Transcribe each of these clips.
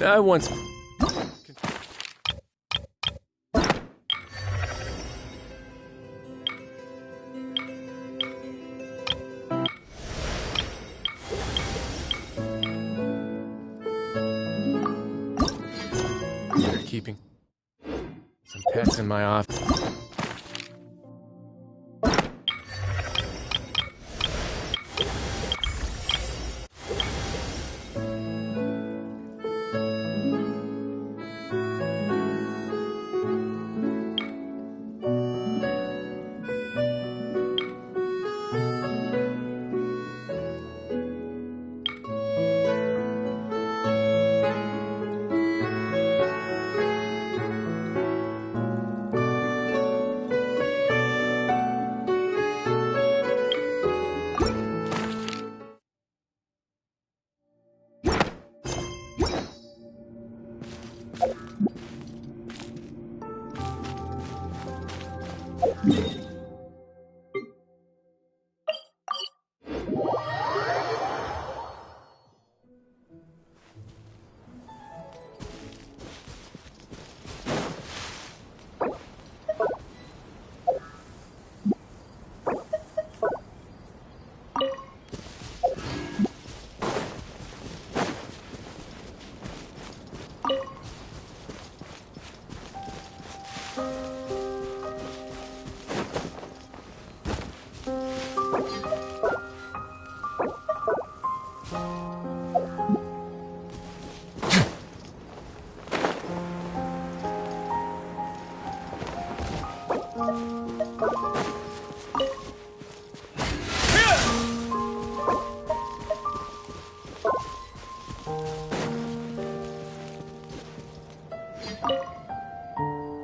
I once... They're keeping some pets in my office.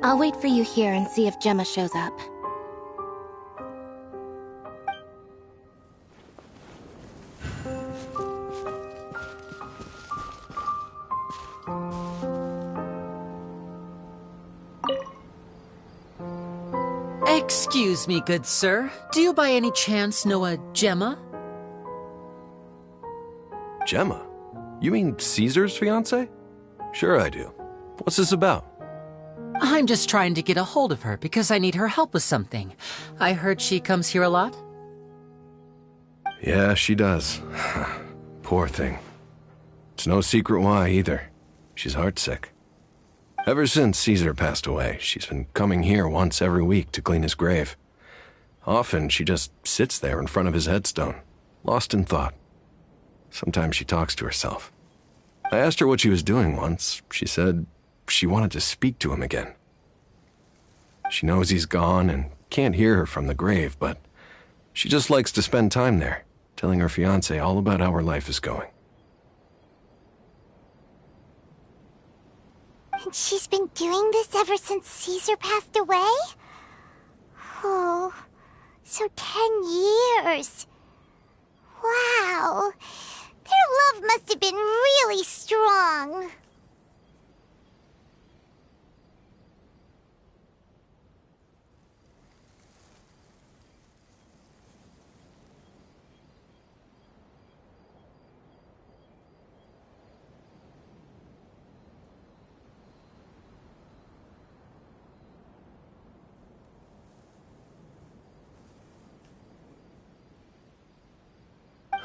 I'll wait for you here and see if Gemma shows up. Excuse me, good sir. Do you by any chance know a Gemma? Gemma? You mean Caesar's fiancé? Sure I do. What's this about? I'm just trying to get a hold of her because I need her help with something. I heard she comes here a lot. Yeah, she does. Poor thing. It's no secret why, either. She's heartsick. Ever since Caesar passed away, she's been coming here once every week to clean his grave. Often, she just sits there in front of his headstone, lost in thought. Sometimes she talks to herself. I asked her what she was doing once. She said she wanted to speak to him again. She knows he's gone and can't hear her from the grave, but she just likes to spend time there, telling her fiancé all about how her life is going. And she's been doing this ever since Caesar passed away? Oh, so 10 years. Wow. Their love must have been really strong.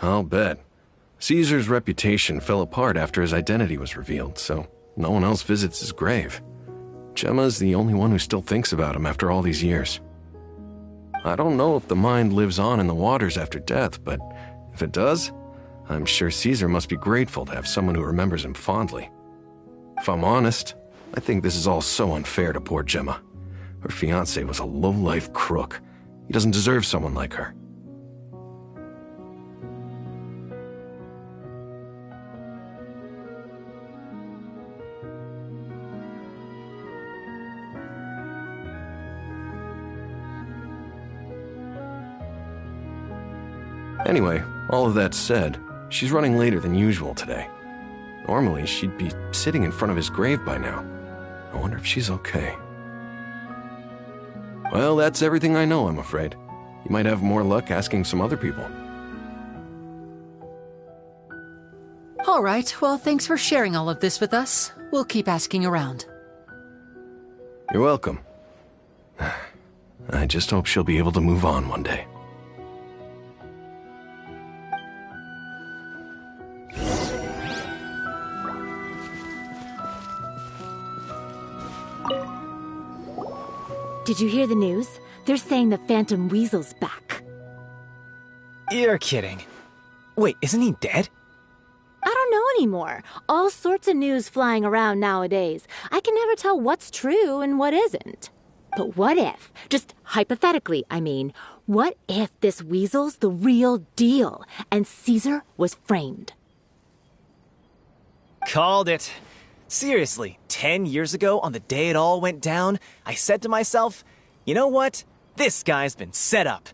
I'll bet. Caesar's reputation fell apart after his identity was revealed, so no one else visits his grave. Gemma's the only one who still thinks about him after all these years. I don't know if the mind lives on in the waters after death, but if it does, I'm sure Caesar must be grateful to have someone who remembers him fondly. If I'm honest, I think this is all so unfair to poor Gemma. Her fiancé was a low-life crook. He doesn't deserve someone like her. Anyway, all of that said, she's running later than usual today. Normally, she'd be sitting in front of his grave by now. I wonder if she's okay. Well, that's everything I know, I'm afraid. You might have more luck asking some other people. All right, well, thanks for sharing all of this with us. We'll keep asking around. You're welcome. I just hope she'll be able to move on one day. Did you hear the news? They're saying the Phantom Weasel's back. You're kidding. Wait, isn't he dead? I don't know anymore. All sorts of news flying around nowadays. I can never tell what's true and what isn't. But what if, just hypothetically, I mean, what if this Weasel's the real deal and Caesar was framed? Called it. Seriously, 10 years ago, on the day it all went down, I said to myself, you know what? This guy's been set up.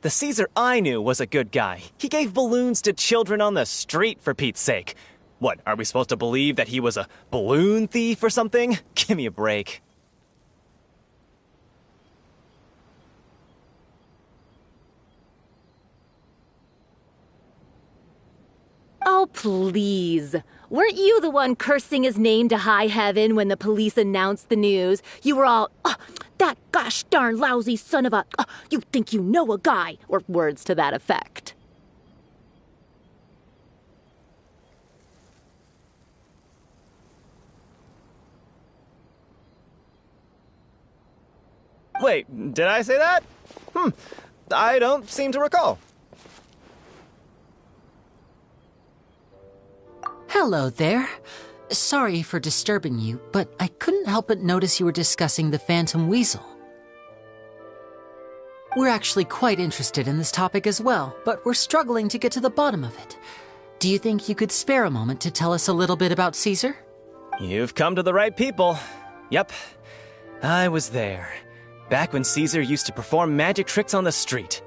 The Caesar I knew was a good guy. He gave balloons to children on the street, for Pete's sake. What, are we supposed to believe that he was a balloon thief or something? Give me a break. Oh, please. Weren't you the one cursing his name to high heaven when the police announced the news? You were all, oh, that gosh darn lousy son of a, oh, you think you know a guy, or words to that effect. Wait, did I say that? I don't seem to recall. Hello there. Sorry for disturbing you, but I couldn't help but notice you were discussing the Phantom Weasel. We're actually quite interested in this topic as well, but we're struggling to get to the bottom of it. Do you think you could spare a moment to tell us a little bit about Caesar? You've come to the right people. Yep, I was there. Back when Caesar used to perform magic tricks on the street.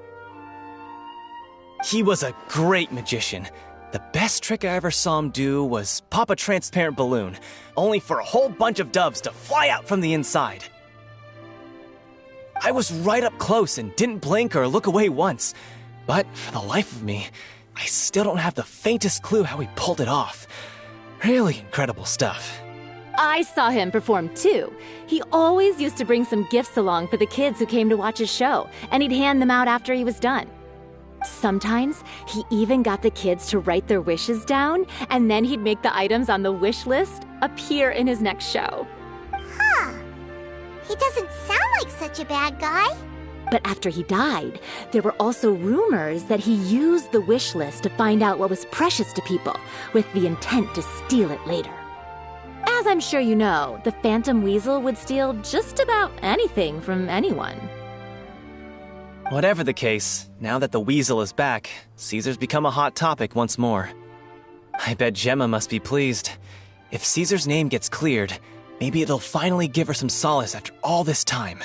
He was a great magician. The best trick I ever saw him do was pop a transparent balloon, only for a whole bunch of doves to fly out from the inside. I was right up close and didn't blink or look away once, but for the life of me, I still don't have the faintest clue how he pulled it off. Really incredible stuff. I saw him perform too. He always used to bring some gifts along for the kids who came to watch his show, and he'd hand them out after he was done. Sometimes, he even got the kids to write their wishes down, and then he'd make the items on the wish list appear in his next show. Huh. He doesn't sound like such a bad guy. But after he died, there were also rumors that he used the wish list to find out what was precious to people, with the intent to steal it later. As I'm sure you know, the Phantom Weasel would steal just about anything from anyone. Whatever the case, now that the Weasel is back, Caesar's become a hot topic once more. I bet Gemma must be pleased. If Caesar's name gets cleared, maybe it'll finally give her some solace after all this time.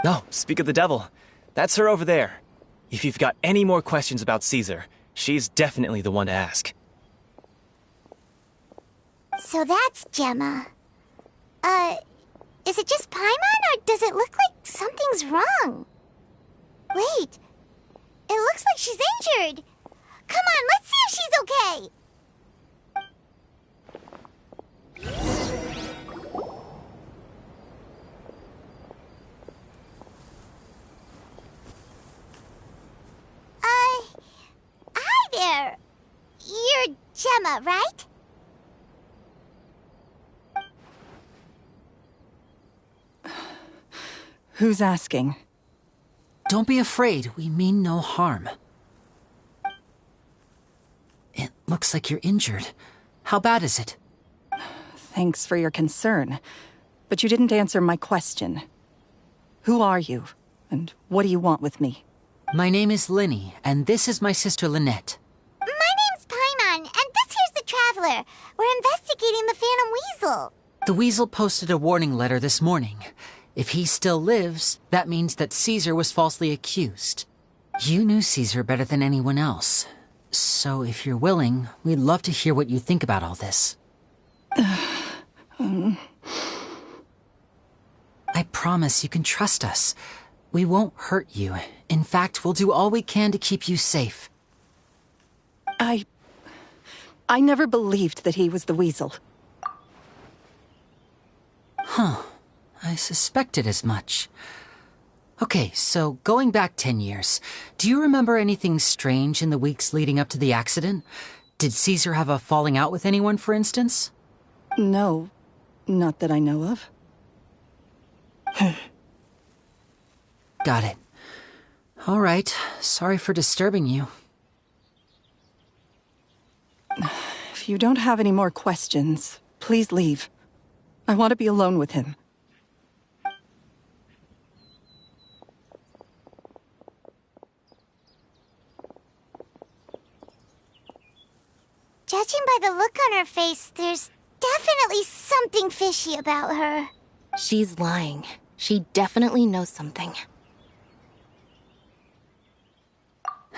Oh, speak of the devil. That's her over there. If you've got any more questions about Caesar, she's definitely the one to ask. So that's Gemma. Is it just Paimon, or does it look like something's wrong? Wait, it looks like she's injured. Come on, let's see if she's okay. Hi there. You're Gemma, right? Who's asking? Don't be afraid, we mean no harm. It looks like you're injured. How bad is it? Thanks for your concern, but you didn't answer my question. Who are you, and what do you want with me? My name is Linny, and this is my sister Lynette. My name's Paimon, and this here's the Traveler. We're investigating the Phantom Weasel. The Weasel posted a warning letter this morning. If he still lives, that means that Caesar was falsely accused. You knew Caesar better than anyone else. So if you're willing, we'd love to hear what you think about all this. I promise you can trust us. We won't hurt you. In fact, we'll do all we can to keep you safe. I never believed that he was the Weasel. I suspected as much. Okay, so going back 10 years, do you remember anything strange in the weeks leading up to the accident? Did Caesar have a falling out with anyone, for instance? No, not that I know of. Got it. All right, sorry for disturbing you. If you don't have any more questions, please leave. I want to be alone with him. Judging by the look on her face, there's definitely something fishy about her. She's lying. She definitely knows something.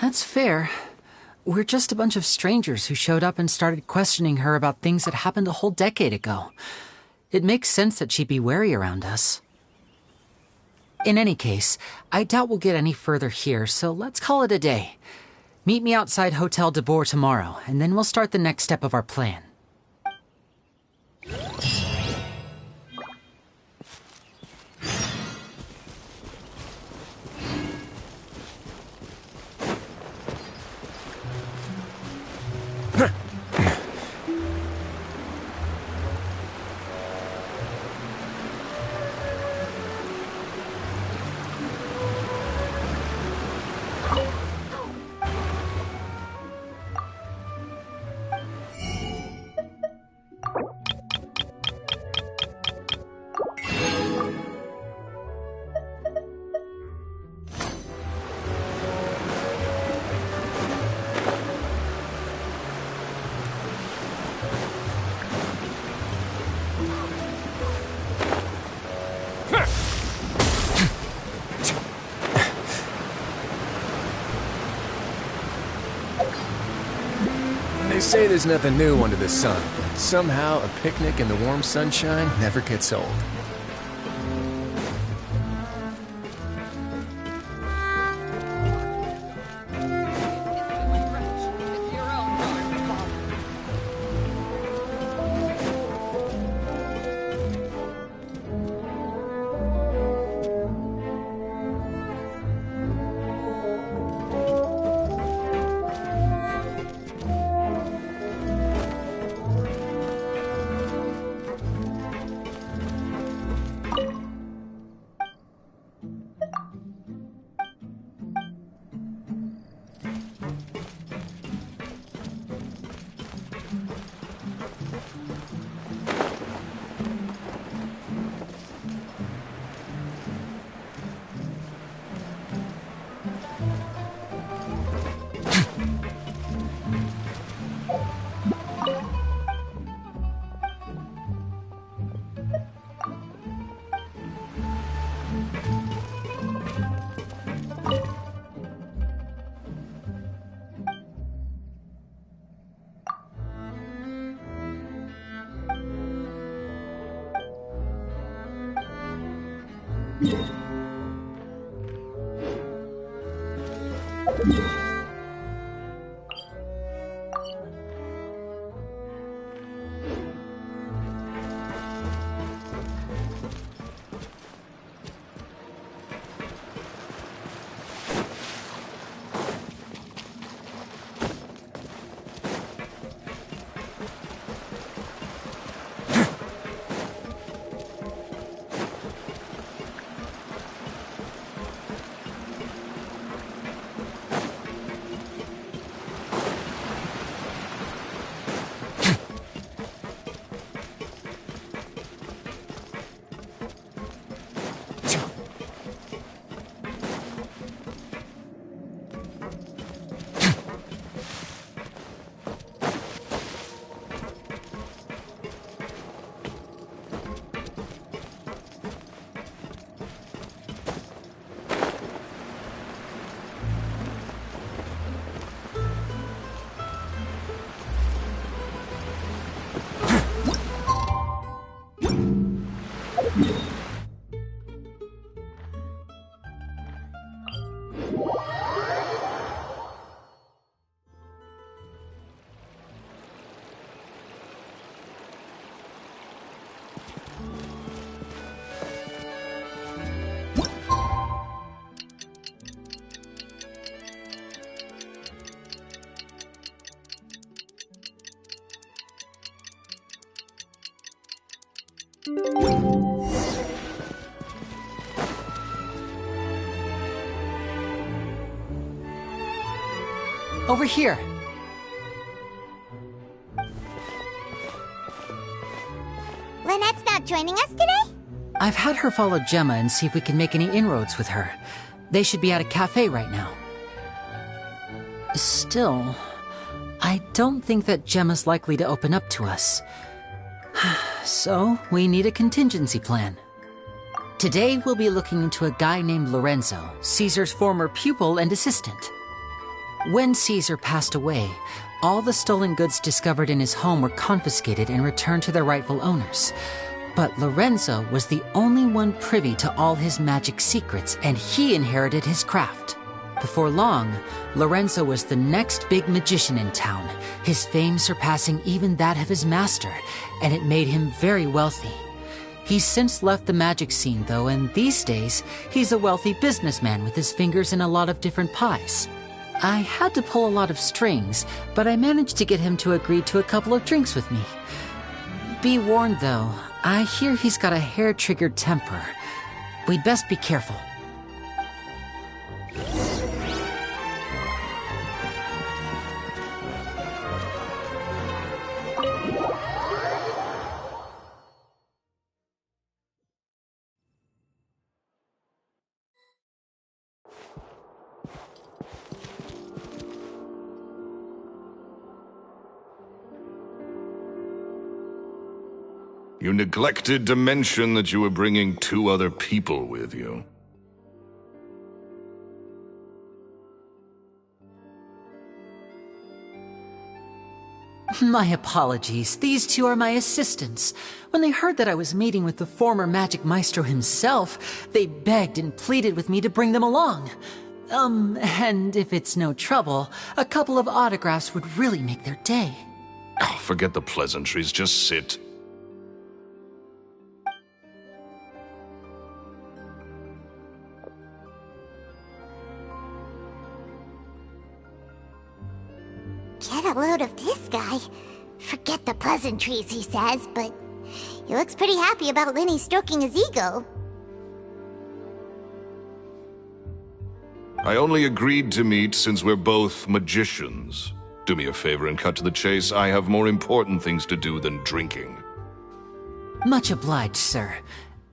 That's fair. We're just a bunch of strangers who showed up and started questioning her about things that happened a whole decade ago. It makes sense that she'd be wary around us. In any case, I doubt we'll get any further here, so let's call it a day. Meet me outside Hotel de Boer tomorrow, and then we'll start the next step of our plan. They say there's nothing new under the sun, but somehow a picnic in the warm sunshine never gets old. over here. Lynette's not joining us today? I've had her follow Gemma and see if we can make any inroads with her. They should be at a cafe right now. Still, I don't think that Gemma's likely to open up to us. So, we need a contingency plan. Today, we'll be looking into a guy named Lorenzo, Caesar's former pupil and assistant. When Caesar passed away, all the stolen goods discovered in his home were confiscated and returned to their rightful owners. But Lorenzo was the only one privy to all his magic secrets, and he inherited his craft. Before long, Lorenzo was the next big magician in town, his fame surpassing even that of his master, and it made him very wealthy. He's since left the magic scene, though, and these days, he's a wealthy businessman with his fingers in a lot of different pies. I had to pull a lot of strings, but I managed to get him to agree to a couple of drinks with me. Be warned, though, I hear he's got a hair-triggered temper. We'd best be careful. You neglected to mention that you were bringing 2 other people with you. My apologies. These 2 are my assistants. When they heard that I was meeting with the former magic maestro himself, they begged and pleaded with me to bring them along. And if it's no trouble, a couple of autographs would really make their day. Oh, forget the pleasantries, just sit. Get a load of this guy. Forget the pleasantries, he says, but he looks pretty happy about Linny stroking his ego. I only agreed to meet since we're both magicians. Do me a favor and cut to the chase. I have more important things to do than drinking. Much obliged, sir.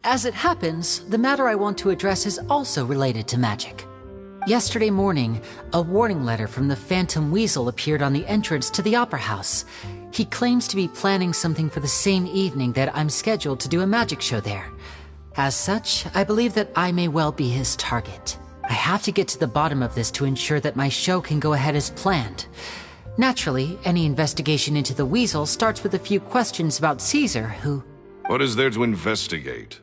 As it happens, the matter I want to address is also related to magic. Yesterday morning, a warning letter from the Phantom Weasel appeared on the entrance to the Opera House. He claims to be planning something for the same evening that I'm scheduled to do a magic show there. As such, I believe that I may well be his target. I have to get to the bottom of this to ensure that my show can go ahead as planned. Naturally, any investigation into the Weasel starts with a few questions about Caesar, who... What is there to investigate?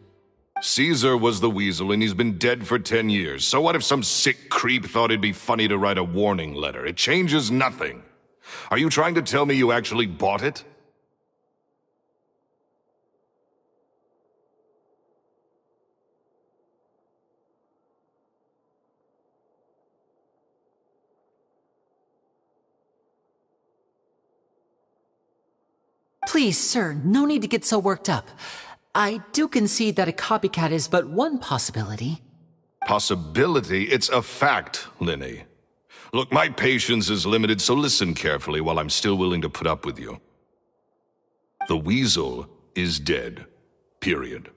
Caesar was the Weasel and he's been dead for 10 years. So what if some sick creep thought it'd be funny to write a warning letter? It changes nothing. Are you trying to tell me you actually bought it? Please, sir, no need to get so worked up. I do concede that a copycat is but one possibility. Possibility? It's a fact, Linny. Look, my patience is limited, so listen carefully while I'm still willing to put up with you. The Weasel is dead. Period.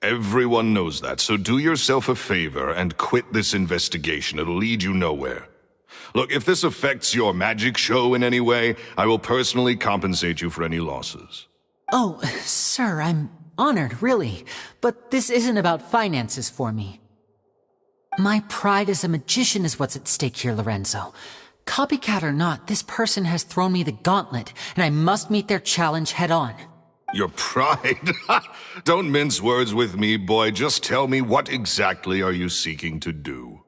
Everyone knows that, so do yourself a favor and quit this investigation. It'll lead you nowhere. Look, if this affects your magic show in any way, I will personally compensate you for any losses. Oh, sir, I'm honored, really. But this isn't about finances for me. My pride as a magician is what's at stake here, Lorenzo. Copycat or not, this person has thrown me the gauntlet, and I must meet their challenge head on. Your pride? Don't mince words with me, boy. Just tell me, what exactly are you seeking to do?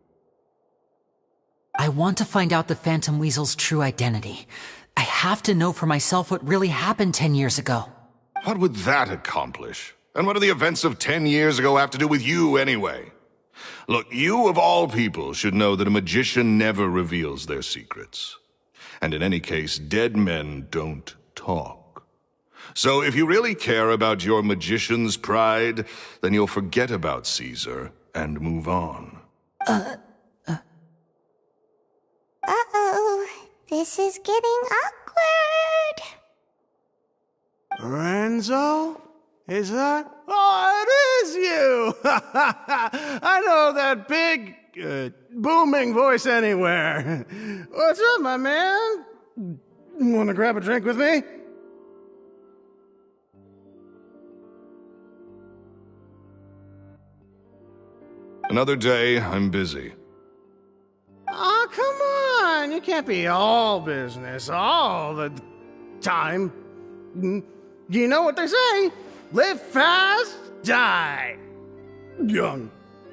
I want to find out the Phantom Weasel's true identity. I have to know for myself what really happened 10 years ago. What would that accomplish? And what do the events of 10 years ago have to do with you, anyway? Look, you of all people should know that a magician never reveals their secrets. And in any case, dead men don't talk. So if you really care about your magician's pride, then you'll forget about Caesar and move on. Uh-oh. This is getting awkward. Lorenzo? Is that? Oh, it is you! I know that big, booming voice anywhere. What's up, my man? Wanna grab a drink with me? Another day, I'm busy. Oh, come on! You can't be all business all the time. You know what they say? Live fast, die young.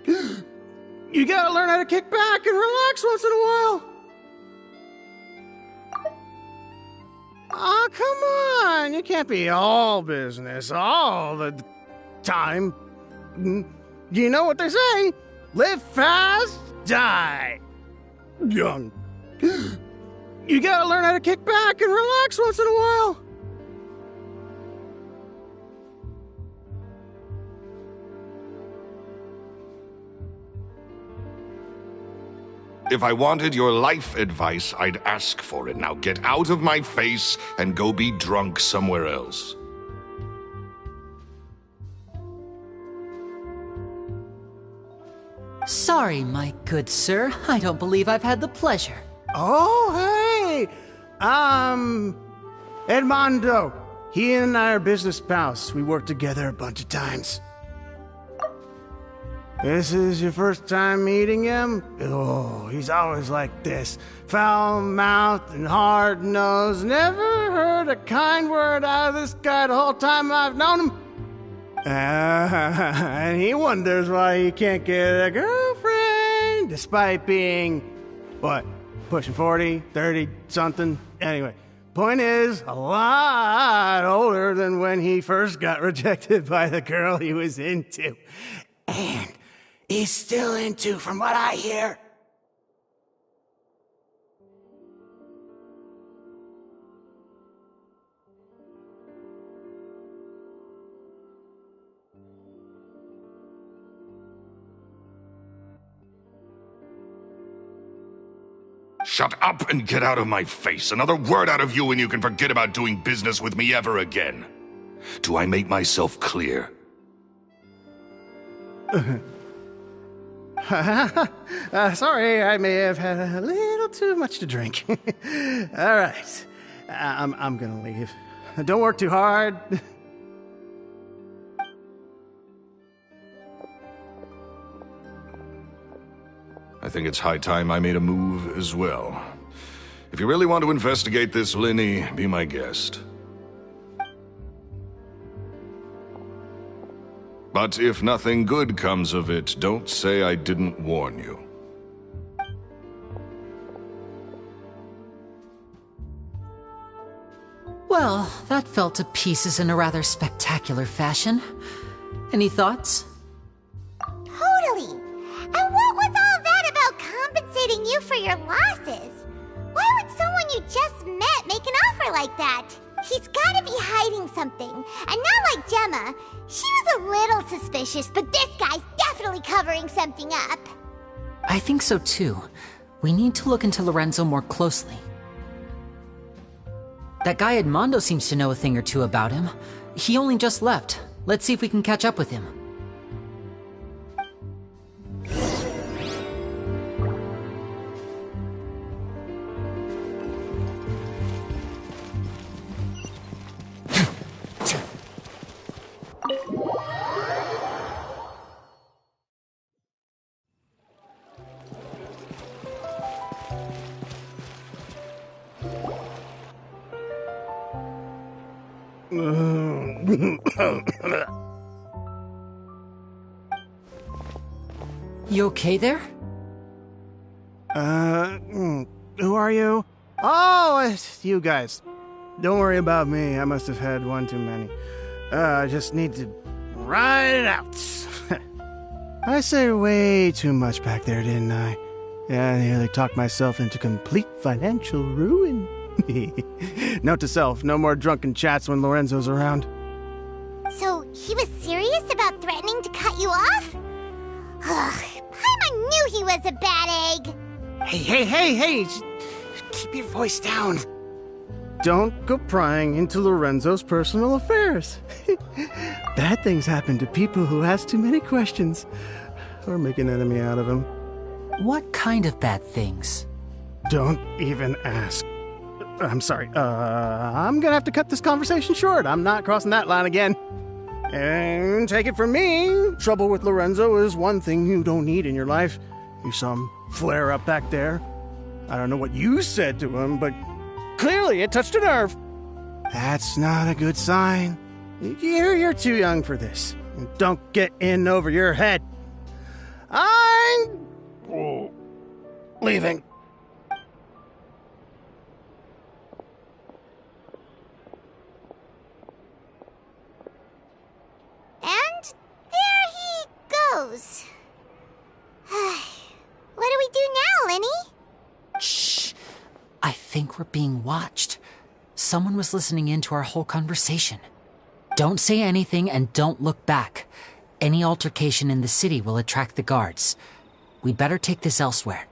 You gotta learn how to kick back and relax once in a while. Oh, come on! You can't be all business all the time. You know what they say? Live fast, die young. You gotta learn how to kick back and relax once in a while. If I wanted your life advice, I'd ask for it. Now get out of my face and go be drunk somewhere else. Sorry, my good sir. I don't believe I've had the pleasure. Oh, hey! Edmondo. He and I are business pals. We worked together a bunch of times. This is your first time meeting him? Oh, he's always like this. Foul-mouthed and hard-nosed. Never heard a kind word out of this guy the whole time I've known him. And he wonders why he can't get a girlfriend, despite being, what, pushing 40, 30, something? Anyway, point is, a lot older than when he first got rejected by the girl he was into. And he's still into, from what I hear. Shut up and get out of my face. Another word out of you and you can forget about doing business with me ever again. Do I make myself clear? Sorry, I may have had a little too much to drink. All right, I'm gonna leave. Don't work too hard. I think it's high time I made a move as well. If you really want to investigate this, Linny, be my guest. But if nothing good comes of it, don't say I didn't warn you. Well, that fell to pieces in a rather spectacular fashion. Any thoughts? Totally. And what was all that about compensating you for your losses? Why would someone you just met make an offer like that? He's gotta be hiding something. And not like Gemma. She was a little suspicious, but this guy's definitely covering something up. I think so too. We need to look into Lorenzo more closely. That guy Edmondo seems to know a thing or two about him. He only just left. Let's see if we can catch up with him. You okay there? Who are you? Oh, it's you guys. Don't worry about me. I must have had one too many. I just need to ride it out. I say way too much back there, didn't I? Yeah, I nearly talked myself into complete financial ruin. Note to self, no more drunken chats when Lorenzo's around. So, he was serious about threatening to cut you off? Ugh, Paimon knew he was a bad egg. Hey! keep your voice down. Don't go prying into Lorenzo's personal affairs. Bad things happen to people who ask too many questions. Or make an enemy out of him. What kind of bad things? Don't even ask. I'm sorry. I'm gonna have to cut this conversation short. I'm not crossing that line again. And take it from me, trouble with Lorenzo is one thing you don't need in your life. You some flare-up back there. I don't know what you said to him, but clearly it touched a nerve. That's not a good sign. You're too young for this. Don't get in over your head. I'm leaving. And there he goes. What do we do now, Lenny? Shh. I think we're being watched. Someone was listening in to our whole conversation. Don't say anything and don't look back. Any altercation in the city will attract the guards. We better take this elsewhere.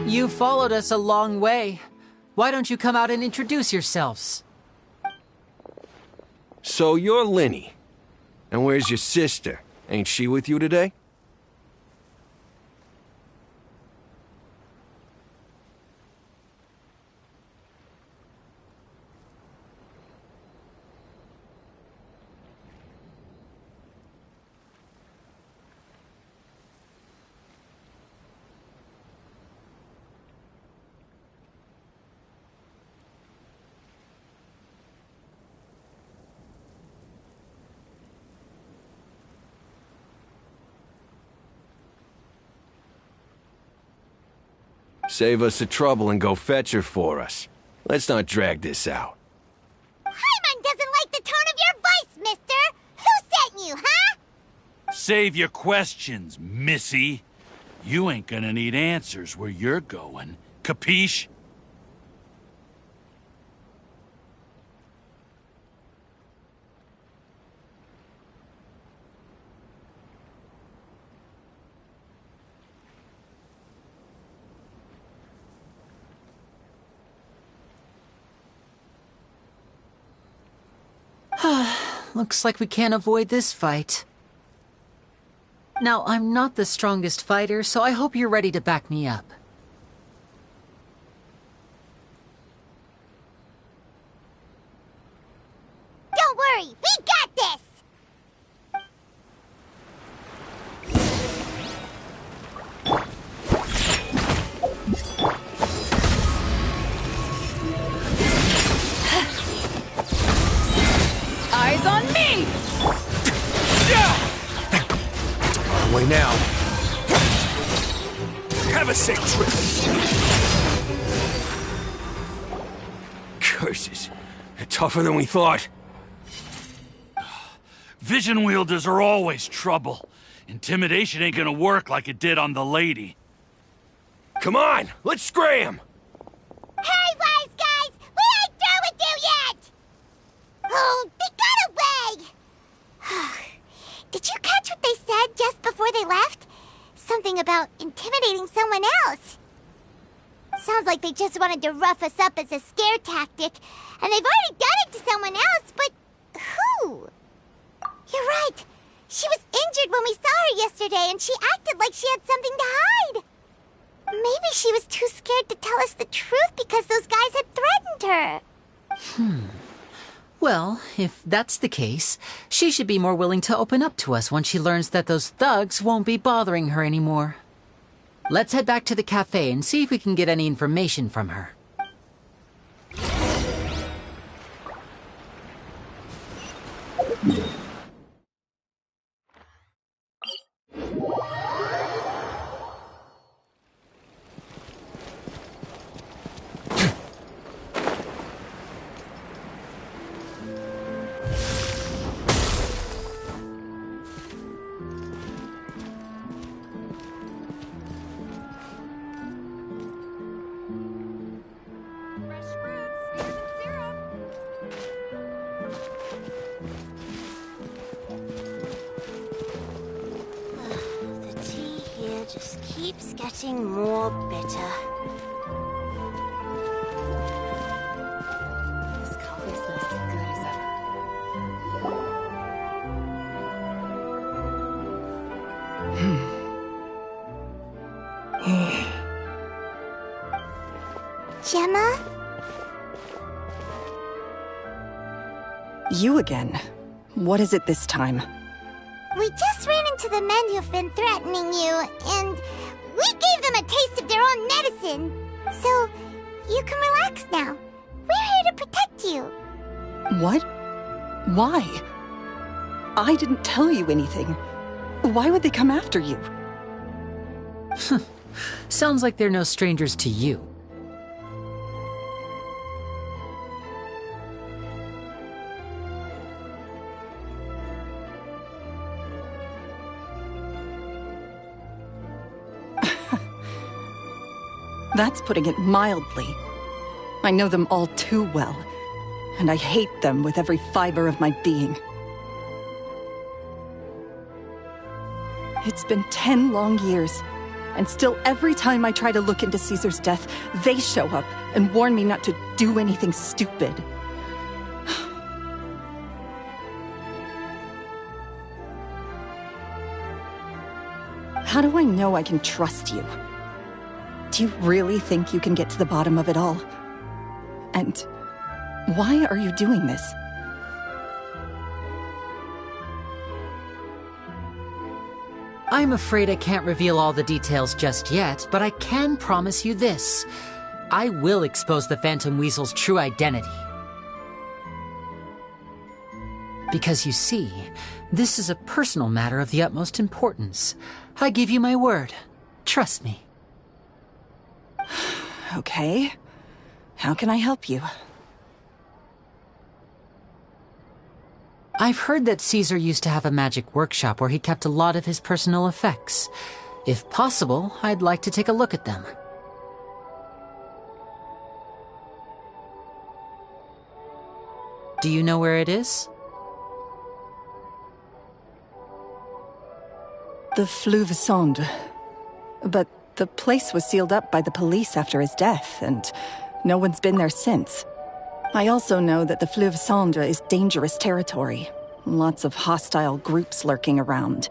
You followed us a long way. Why don't you come out and introduce yourselves? So you're Lenny. And where's your sister? Ain't she with you today? Save us the trouble and go fetch her for us. Let's not drag this out. Paimon doesn't like the tone of your voice, mister! Who sent you, huh? Save your questions, missy. You ain't gonna need answers where you're going. Capiche? Looks like we can't avoid this fight. Now, I'm not the strongest fighter, so I hope you're ready to back me up. Don't worry, we got this! Eyes on me! Way now. Have a safe trip. Curses. They're tougher than we thought. Vision wielders are always trouble. Intimidation ain't gonna work like it did on the lady. Come on, let's scram! Hey, wise guys! We ain't through with you yet! Oh, they got away! Did you catch what they said just before they left? Something about intimidating someone else. Sounds like they just wanted to rough us up as a scare tactic, and they've already done it to someone else, but who? You're right. She was injured when we saw her yesterday, and she acted like she had something to hide. Maybe she was too scared to tell us the truth because those guys had threatened trust her. Well, if that's the case, she should be more willing to open up to us once she learns that those thugs won't be bothering her anymore. Let's head back to the cafe and see if we can get any information from her. The tea here just keeps getting more bitter. This coffee smells as good as ever. Gemma? You again. What is it this time? We just ran into the men who've been threatening you, and we gave them a taste of their own medicine. So, you can relax now. We're here to protect you. What? Why? I didn't tell you anything. Why would they come after you? Sounds like they're no strangers to you. That's putting it mildly. I know them all too well, and I hate them with every fiber of my being. It's been 10 long years, and still every time I try to look into Caesar's death, they show up and warn me not to do anything stupid. How do I know I can trust you? Do you really think you can get to the bottom of it all? And why are you doing this? I'm afraid I can't reveal all the details just yet, but I can promise you this. I will expose the Phantom Weasel's true identity. Because you see, this is a personal matter of the utmost importance. I give you my word. Trust me. Okay. How can I help you? I've heard that Caesar used to have a magic workshop where he kept a lot of his personal effects. If possible, I'd like to take a look at them. Do you know where it is? The Fleuve Sonde. But the place was sealed up by the police after his death, and no one's been there since. I also know that the Fleuve Sonde is dangerous territory. Lots of hostile groups lurking around.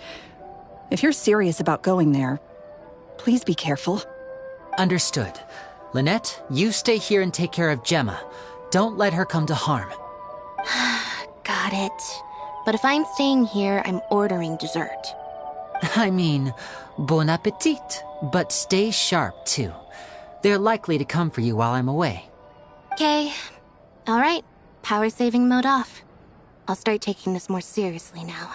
If you're serious about going there, please be careful. Understood. Lynette, you stay here and take care of Gemma. Don't let her come to harm. Got it. But if I'm staying here, I'm ordering dessert. I mean, bon appetit, but stay sharp, too. They're likely to come for you while I'm away. Okay. All right. Power saving mode off. I'll start taking this more seriously now.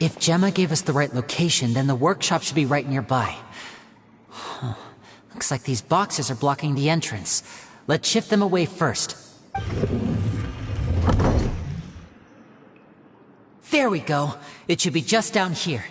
If Gemma gave us the right location, then the workshop should be right nearby. Huh. Looks like these boxes are blocking the entrance. Let's shift them away first. There we go. It should be just down here.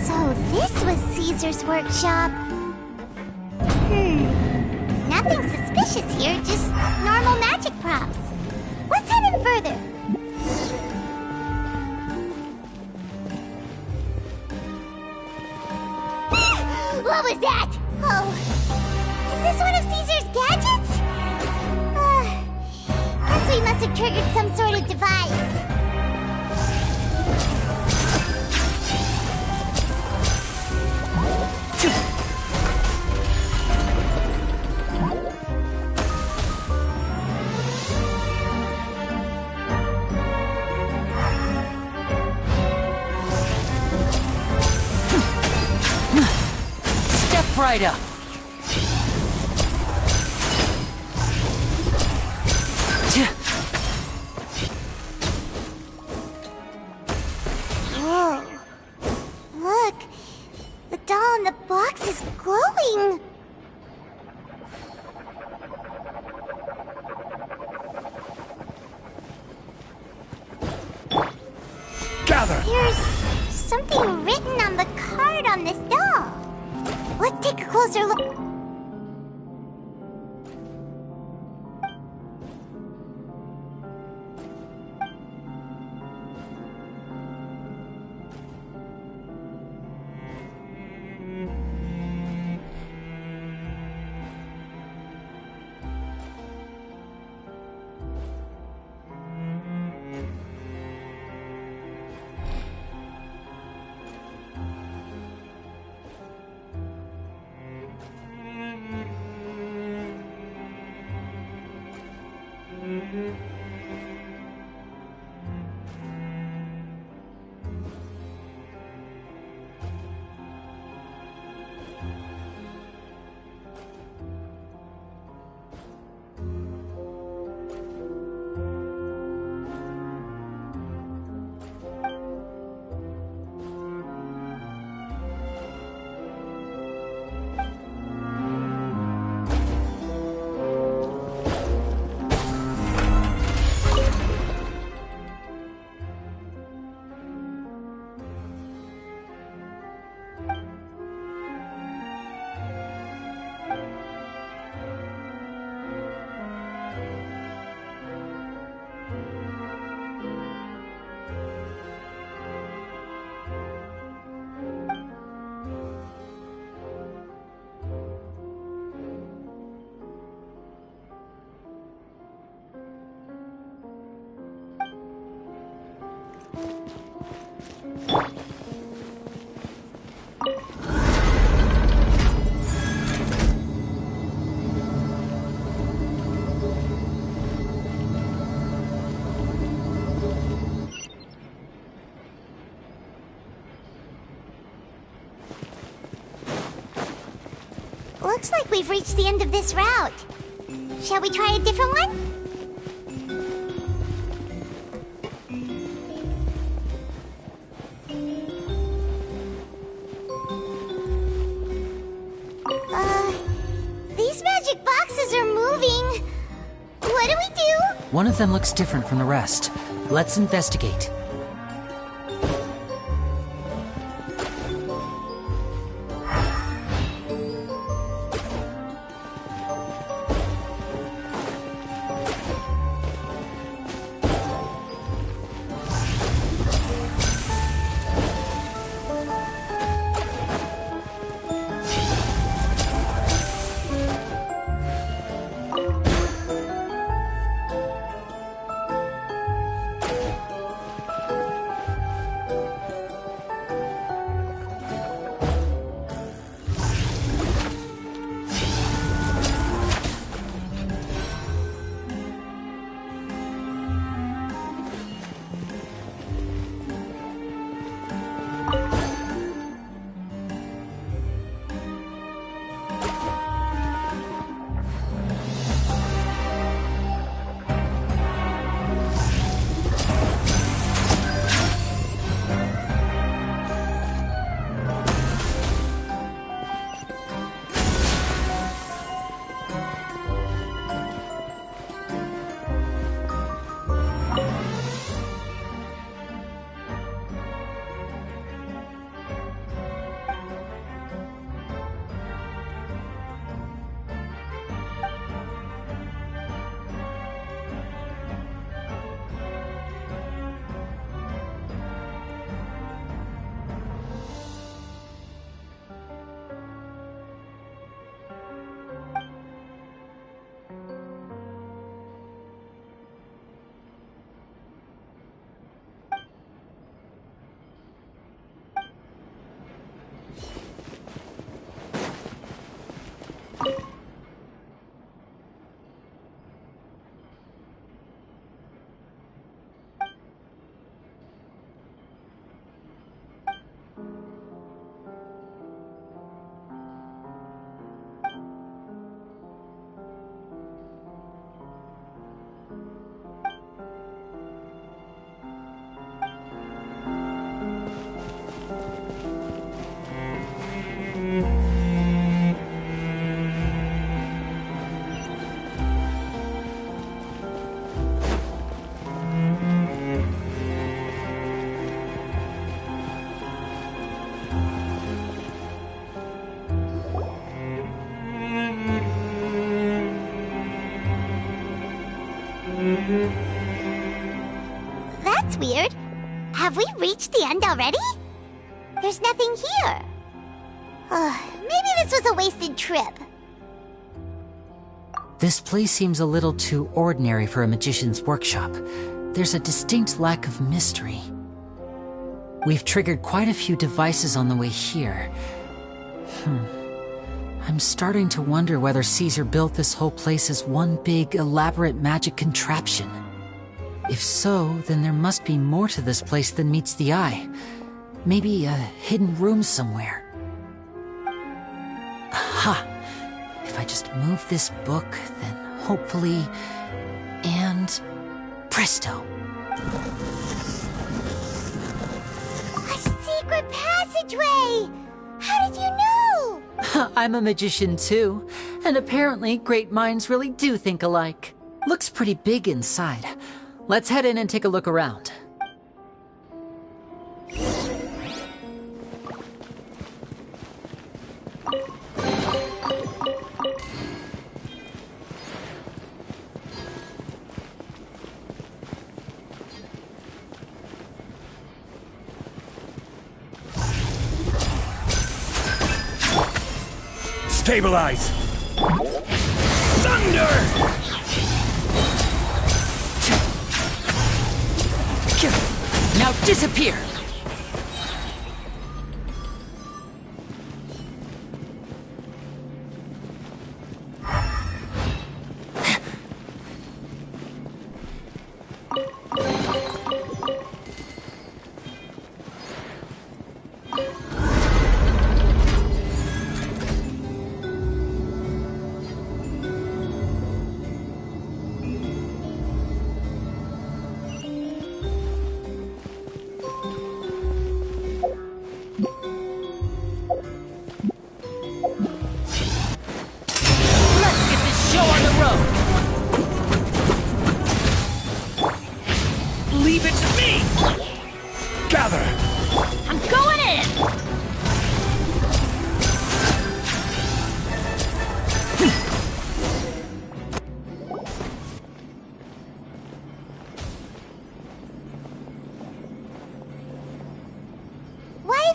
So this was Caesar's workshop. Nothing suspicious here, just normal magic props. Let's head in further. What was that? Oh, is this one of Caesar's gadgets? Guess we must have triggered some sort of device. Right up. Whoa. Look. The doll in the box is glowing. Gather! There's something written on the card on this doll. Let's take a closer look. Looks like we've reached the end of this route. Shall we try a different one? These magic boxes are moving. What do we do? One of them looks different from the rest. Let's investigate. That's weird. Have we reached the end already? There's nothing here. Maybe this was a wasted trip. This place seems a little too ordinary for a magician's workshop. There's a distinct lack of mystery. We've triggered quite a few devices on the way here. I'm starting to wonder whether Caesar built this whole place as one big, elaborate magic contraption. If so, then there must be more to this place than meets the eye. Maybe a hidden room somewhere. Aha! If I just move this book, then hopefully... and... presto! A secret passageway! How did you know? I'm a magician too, and apparently great minds really do think alike. Looks pretty big inside. Let's head in and take a look around. Stabilize! Thunder! Now disappear!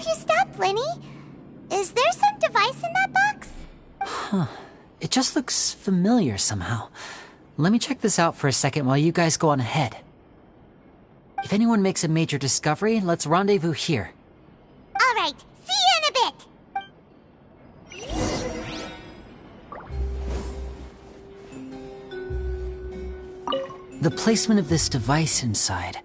have you stopped, Lenny? Is there some device in that box? Huh. It just looks familiar somehow. Let me check this out for a second while you guys go on ahead. If anyone makes a major discovery, let's rendezvous here. All right, see you in a bit! The placement of this device inside.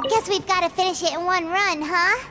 Guess we've got to finish it in one run, huh?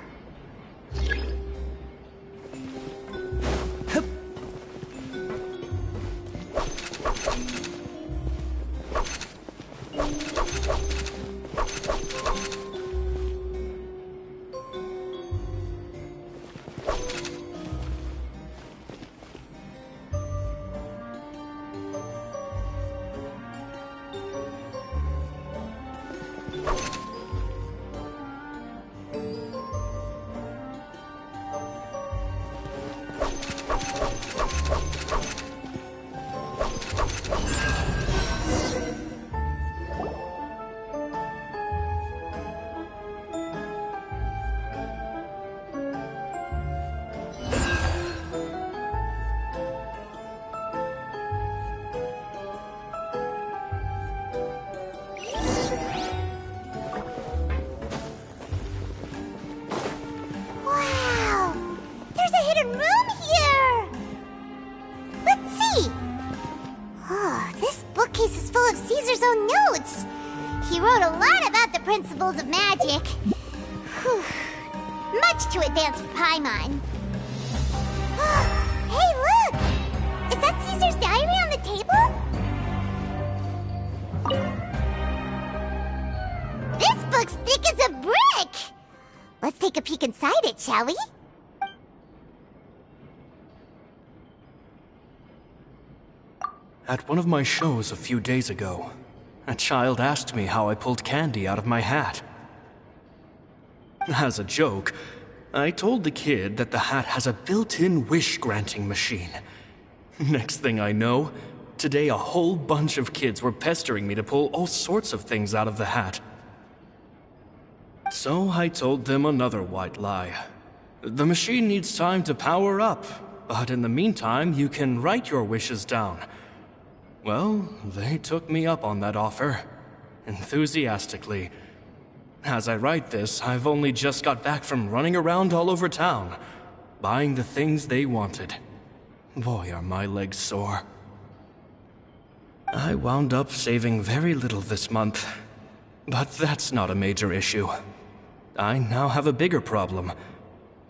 Principles of magic. Whew. Much too advanced for Paimon. Hey, look! Is that Caesar's diary on the table? This book's thick as a brick! Let's take a peek inside it, shall we? At one of my shows a few days ago, a child asked me how I pulled candy out of my hat. As a joke, I told the kid that the hat has a built-in wish-granting machine. Next thing I know, today a whole bunch of kids were pestering me to pull all sorts of things out of the hat. So I told them another white lie. The machine needs time to power up, but in the meantime, you can write your wishes down. Well, they took me up on that offer, enthusiastically. As I write this, I've only just got back from running around all over town, buying the things they wanted. Boy, are my legs sore. I wound up saving very little this month, but that's not a major issue. I now have a bigger problem.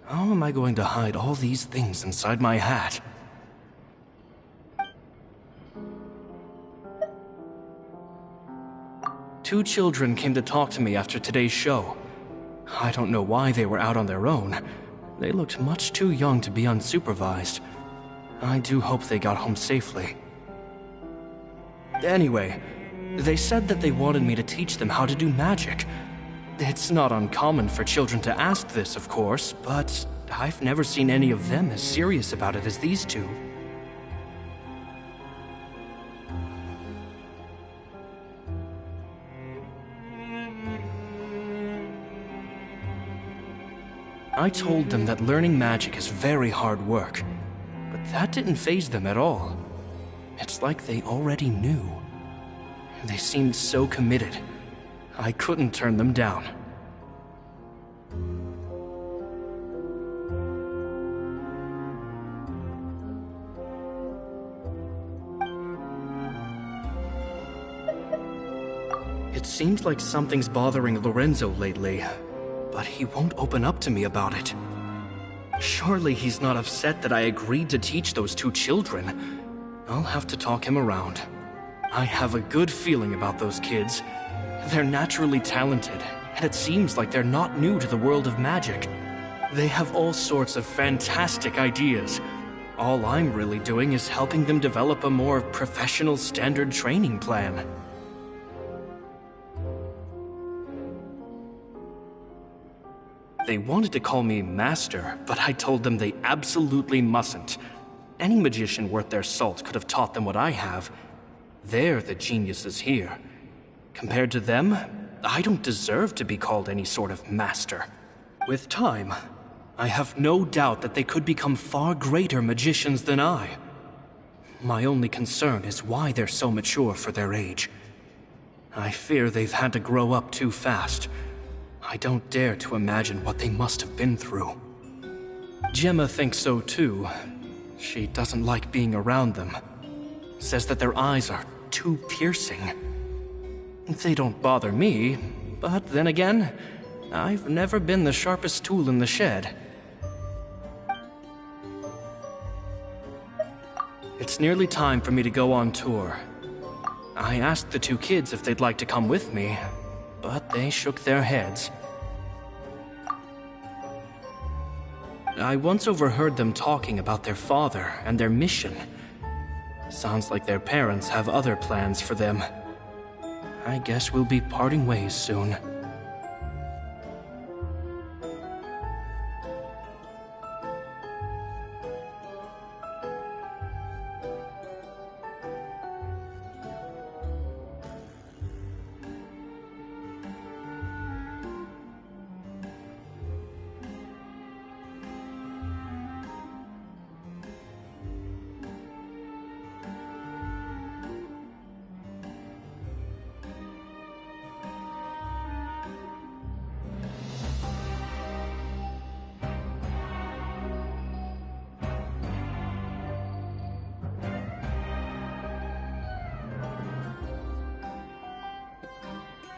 How am I going to hide all these things inside my hat? Two children came to talk to me after today's show. I don't know why they were out on their own. They looked much too young to be unsupervised. I do hope they got home safely. Anyway, they said that they wanted me to teach them how to do magic. It's not uncommon for children to ask this, of course, but I've never seen any of them as serious about it as these two. I told them that learning magic is very hard work, but that didn't faze them at all. It's like they already knew. They seemed so committed. I couldn't turn them down. It seems like something's bothering Lorenzo lately, but he won't open up to me about it. Surely he's not upset that I agreed to teach those two children. I'll have to talk him around. I have a good feeling about those kids. They're naturally talented, and it seems like they're not new to the world of magic. They have all sorts of fantastic ideas. All I'm really doing is helping them develop a more professional standard training plan. They wanted to call me Master, but I told them they absolutely mustn't. Any magician worth their salt could have taught them what I have. They're the geniuses here. Compared to them, I don't deserve to be called any sort of master. With time, I have no doubt that they could become far greater magicians than I. My only concern is why they're so mature for their age. I fear they've had to grow up too fast. I don't dare to imagine what they must have been through. Gemma thinks so too. She doesn't like being around them. Says that their eyes are too piercing. They don't bother me, but then again, I've never been the sharpest tool in the shed. It's nearly time for me to go on tour. I asked the two kids if they'd like to come with me, but they shook their heads. I once overheard them talking about their father and their mission. Sounds like their parents have other plans for them. I guess we'll be parting ways soon.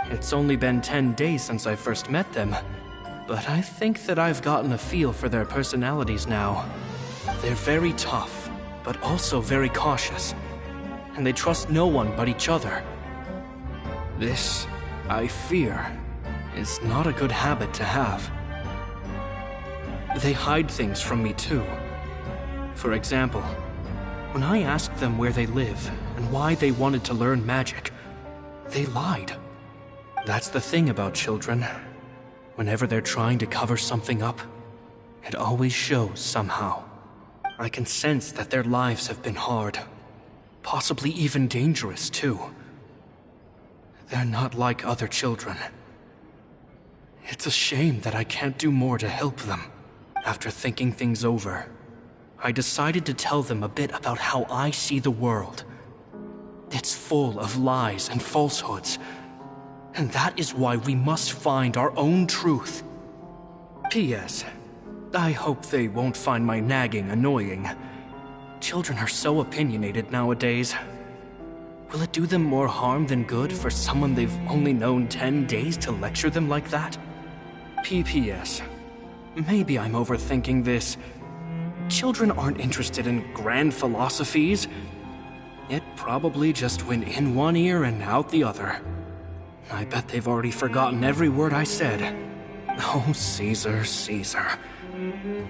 It's only been 10 days since I first met them, but I think that I've gotten a feel for their personalities now. They're very tough, but also very cautious, and they trust no one but each other. This, I fear, is not a good habit to have. They hide things from me too. For example, when I asked them where they live and why they wanted to learn magic, they lied. That's the thing about children. Whenever they're trying to cover something up, it always shows somehow. I can sense that their lives have been hard, possibly even dangerous too. They're not like other children. It's a shame that I can't do more to help them. After thinking things over, I decided to tell them a bit about how I see the world. It's full of lies and falsehoods. And that is why we must find our own truth. P.S. I hope they won't find my nagging annoying. Children are so opinionated nowadays. Will it do them more harm than good for someone they've only known 10 days to lecture them like that? P.P.S. maybe I'm overthinking this. Children aren't interested in grand philosophies. It probably just went in one ear and out the other. I bet they've already forgotten every word I said. Oh, Caesar, Caesar.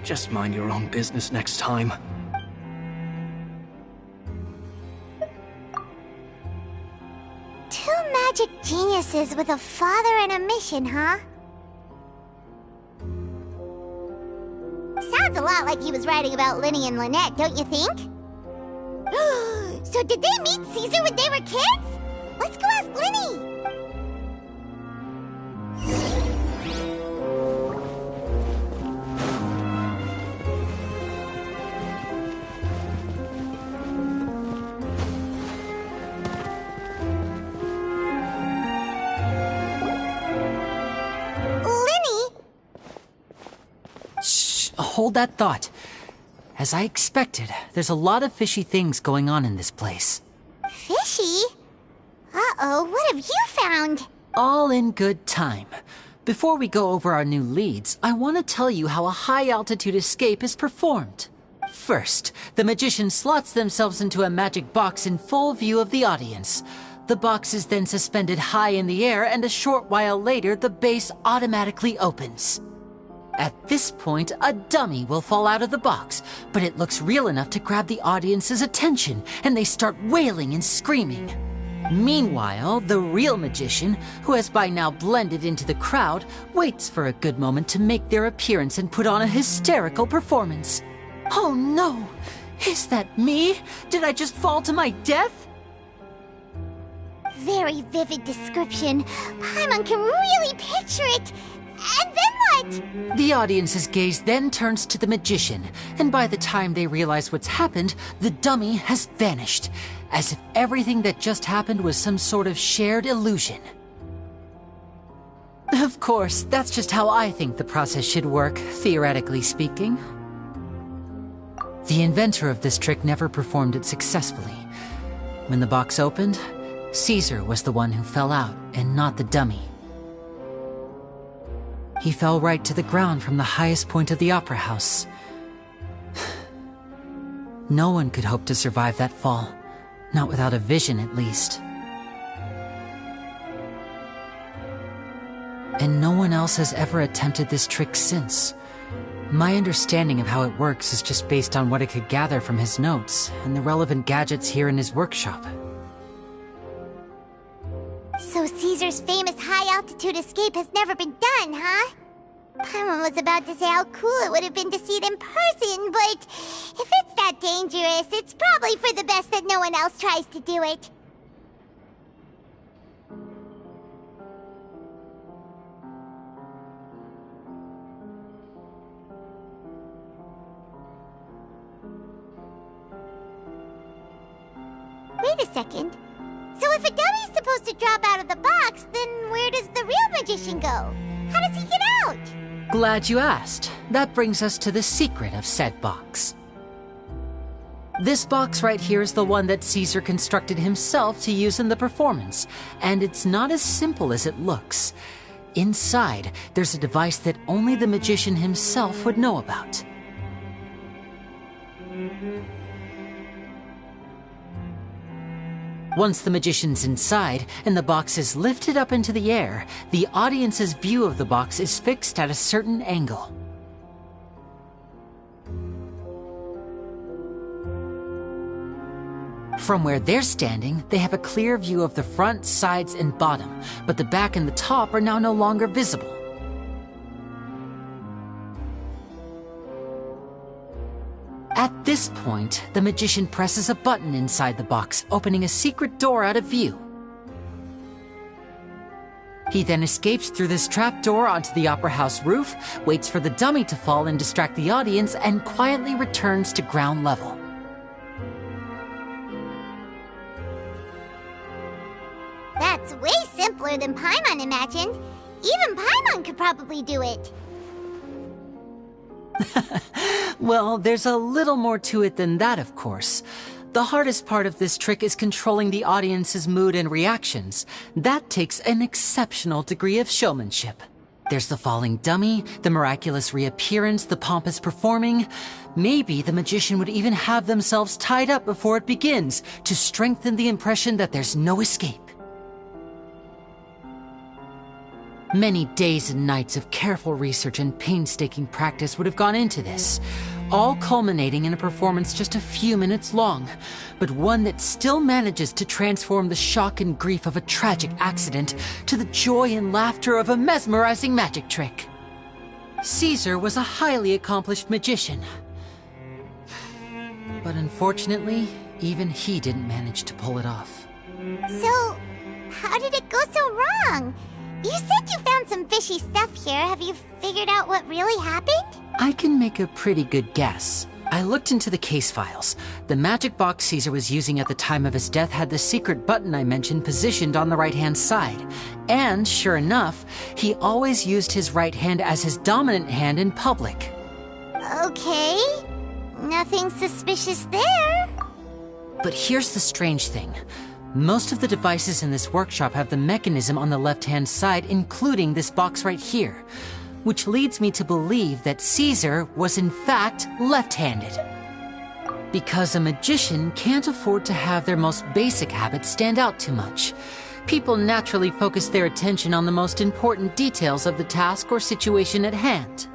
Just mind your own business next time. Two magic geniuses with a father and a mission, huh? Sounds a lot like he was writing about Linny and Lynette, don't you think? So did they meet Caesar when they were kids? Let's go ask Linny! Hold that thought. As I expected, there's a lot of fishy things going on in this place. Fishy? Uh-oh, what have you found? All in good time. Before we go over our new leads, I want to tell you how a high-altitude escape is performed. First, the magician slots themselves into a magic box in full view of the audience. The box is then suspended high in the air, and a short while later, the base automatically opens. At this point, a dummy will fall out of the box, but it looks real enough to grab the audience's attention, and they start wailing and screaming. Meanwhile, the real magician, who has by now blended into the crowd, waits for a good moment to make their appearance and put on a hysterical performance. Oh no! Is that me? Did I just fall to my death? Very vivid description. Paimon can really picture it. And then what? The audience's gaze then turns to the magician, and by the time they realize what's happened, the dummy has vanished, as if everything that just happened was some sort of shared illusion. Of course, that's just how I think the process should work, theoretically speaking. The inventor of this trick never performed it successfully. When the box opened, Caesar was the one who fell out, and not the dummy. He fell right to the ground from the highest point of the opera house. No one could hope to survive that fall, not without a vision at least. And no one else has ever attempted this trick since. My understanding of how it works is just based on what I could gather from his notes and the relevant gadgets here in his workshop. So Caesar's famous high-altitude escape has never been done, huh? Paimon was about to say how cool it would have been to see it in person, but if it's that dangerous, it's probably for the best that no one else tries to do it. Wait a second. So if a dummy's supposed to drop out of the box, then where does the real magician go? How does he get out? Glad you asked. That brings us to the secret of said box. This box right here is the one that Caesar constructed himself to use in the performance, and it's not as simple as it looks. Inside, there's a device that only the magician himself would know about. Once the magician's inside and the box is lifted up into the air, the audience's view of the box is fixed at a certain angle. From where they're standing, they have a clear view of the front, sides, and bottom, but the back and the top are now no longer visible. At this point, the magician presses a button inside the box, opening a secret door out of view. He then escapes through this trapdoor onto the opera house roof, waits for the dummy to fall and distract the audience, and quietly returns to ground level. That's way simpler than Paimon imagined. Even Paimon could probably do it. Well, there's a little more to it than that, of course. The hardest part of this trick is controlling the audience's mood and reactions. That takes an exceptional degree of showmanship. There's the falling dummy, the miraculous reappearance, the pompous performing. Maybe the magician would even have themselves tied up before it begins to strengthen the impression that there's no escape. Many days and nights of careful research and painstaking practice would have gone into this, all culminating in a performance just a few minutes long, but one that still manages to transform the shock and grief of a tragic accident to the joy and laughter of a mesmerizing magic trick. Caesar was a highly accomplished magician, but unfortunately, even he didn't manage to pull it off. So, how did it go so wrong? You said you found some fishy stuff here. Have you figured out what really happened? I can make a pretty good guess. I looked into the case files. The magic box Caesar was using at the time of his death had the secret button I mentioned positioned on the right-hand side. And, sure enough, he always used his right hand as his dominant hand in public. Okay. Nothing suspicious there. But here's the strange thing. Most of the devices in this workshop have the mechanism on the left-hand side, including this box right here, which leads me to believe that Caesar was in fact left-handed. Because a magician can't afford to have their most basic habits stand out too much. People naturally focus their attention on the most important details of the task or situation at hand.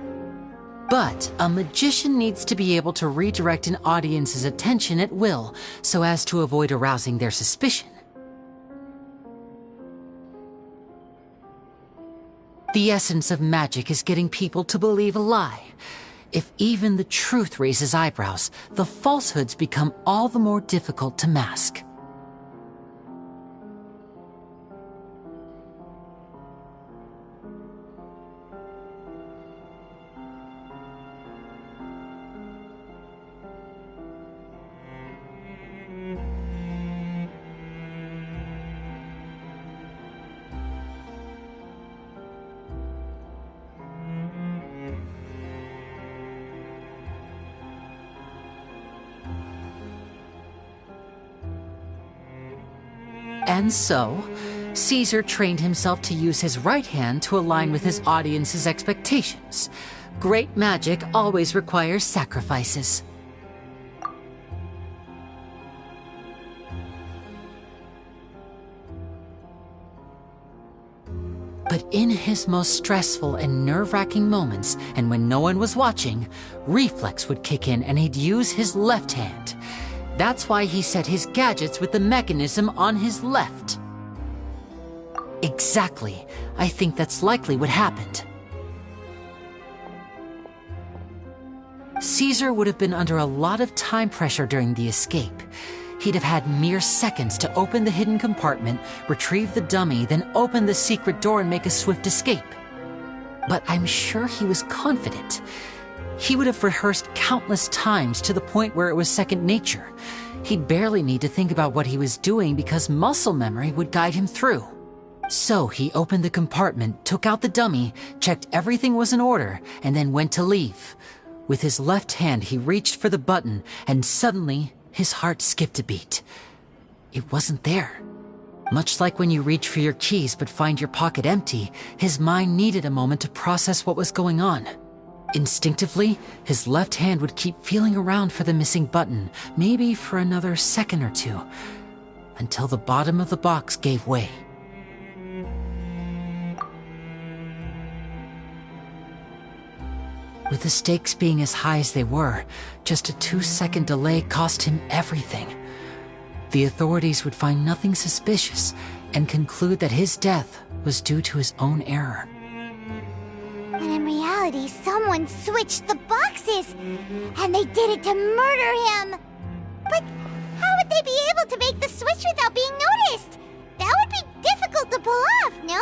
But a magician needs to be able to redirect an audience's attention at will, so as to avoid arousing their suspicion. The essence of magic is getting people to believe a lie. If even the truth raises eyebrows, the falsehoods become all the more difficult to mask. And so, Caesar trained himself to use his right hand to align with his audience's expectations. Great magic always requires sacrifices. But in his most stressful and nerve-wracking moments, and when no one was watching, reflex would kick in and he'd use his left hand. That's why he set his gadgets with the mechanism on his left. Exactly. I think that's likely what happened. Caesar would have been under a lot of time pressure during the escape. He'd have had mere seconds to open the hidden compartment, retrieve the dummy, then open the secret door and make a swift escape. But I'm sure he was confident. He would have rehearsed countless times to the point where it was second nature. He'd barely need to think about what he was doing because muscle memory would guide him through. So he opened the compartment, took out the dummy, checked everything was in order, and then went to leave. With his left hand, he reached for the button, and suddenly, his heart skipped a beat. It wasn't there. Much like when you reach for your keys but find your pocket empty, his mind needed a moment to process what was going on. Instinctively, his left hand would keep feeling around for the missing button, maybe for another second or two, until the bottom of the box gave way. With the stakes being as high as they were, just a 2-second delay cost him everything. The authorities would find nothing suspicious and conclude that his death was due to his own error. When in reality, someone switched the boxes, and they did it to murder him. But how would they be able to make the switch without being noticed? That would be difficult to pull off, no?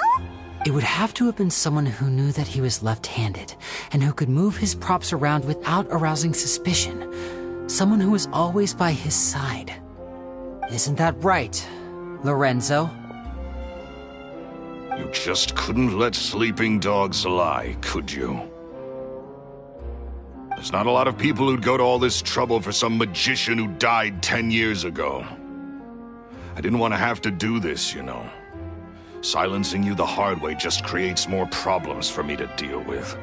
It would have to have been someone who knew that he was left-handed, and who could move his props around without arousing suspicion. Someone who was always by his side. Isn't that right, Lorenzo? You just couldn't let sleeping dogs lie, could you? There's not a lot of people who'd go to all this trouble for some magician who died 10 years ago. I didn't want to have to do this, you know. Silencing you the hard way just creates more problems for me to deal with.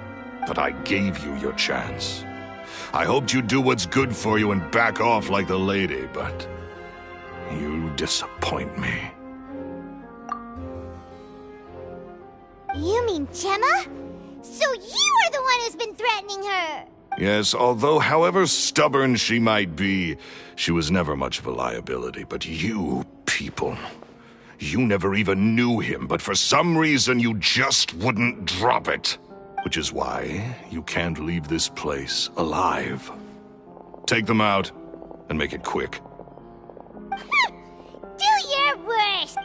But I gave you your chance. I hoped you'd do what's good for you and back off like the lady, but you disappoint me. You mean Gemma? So you are the one who's been threatening her! Yes, although however stubborn she might be, she was never much of a liability. But you people, you never even knew him, but for some reason you just wouldn't drop it. Which is why you can't leave this place alive. Take them out, and make it quick. Do your worst!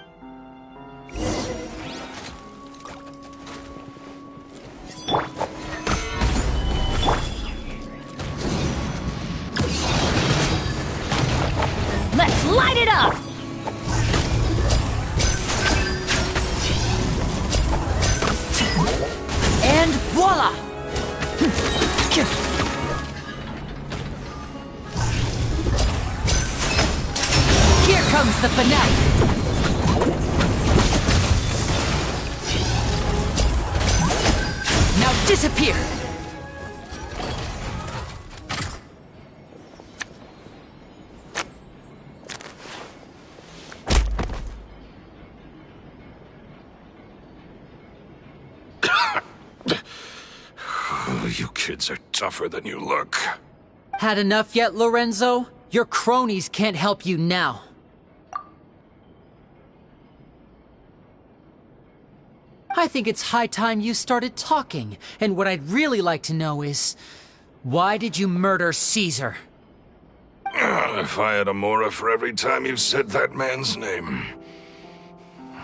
Let's light it up! And voila! Here comes the finale! Now disappear! You kids are tougher than you look. Had enough yet, Lorenzo? Your cronies can't help you now. I think it's high time you started talking, and what I'd really like to know is, why did you murder Caesar? If I had a Mora for every time you said that man's name.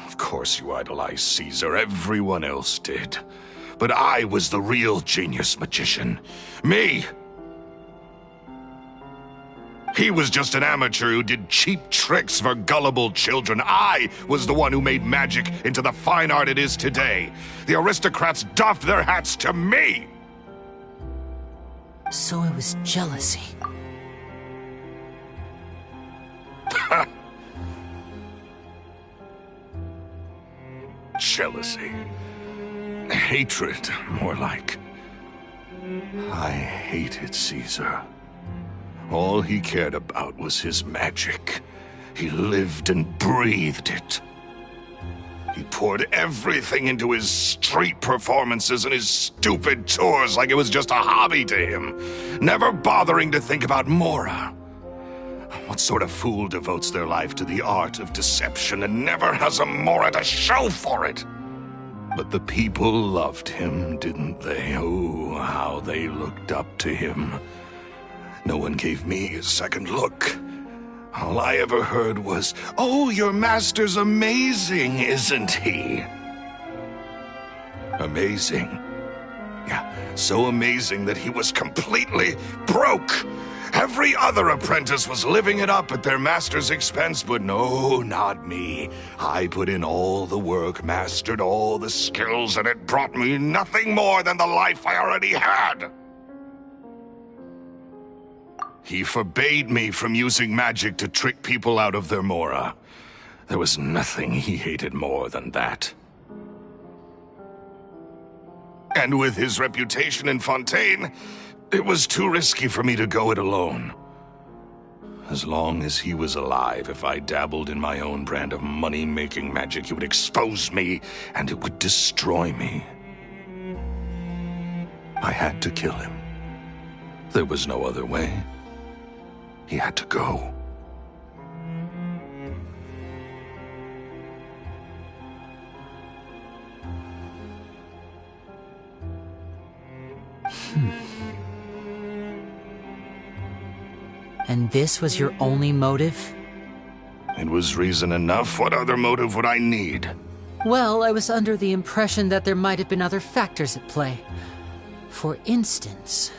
Of course you idolized Caesar, everyone else did. But I was the real genius magician. Me! He was just an amateur who did cheap tricks for gullible children. I was the one who made magic into the fine art it is today. The aristocrats doffed their hats to me! So it was jealousy. Jealousy. Hatred, more like. I hated Caesar. All he cared about was his magic. He lived and breathed it. He poured everything into his street performances and his stupid tours like it was just a hobby to him, never bothering to think about Mora. What sort of fool devotes their life to the art of deception and never has a Mora to show for it? But the people loved him, didn't they? Oh, how they looked up to him. No one gave me a second look. All I ever heard was, "Oh, your master's amazing, isn't he?" Amazing? Yeah, so amazing that he was completely broke. Every other apprentice was living it up at their master's expense, but no, not me. I put in all the work, mastered all the skills, and it brought me nothing more than the life I already had. He forbade me from using magic to trick people out of their Mora. There was nothing he hated more than that. And with his reputation in Fontaine, it was too risky for me to go it alone. As long as he was alive, if I dabbled in my own brand of money-making magic, he would expose me, and it would destroy me. I had to kill him. There was no other way. He had to go. And this was your only motive? It was reason enough. What other motive would I need? Well, I was under the impression that there might have been other factors at play. For instance,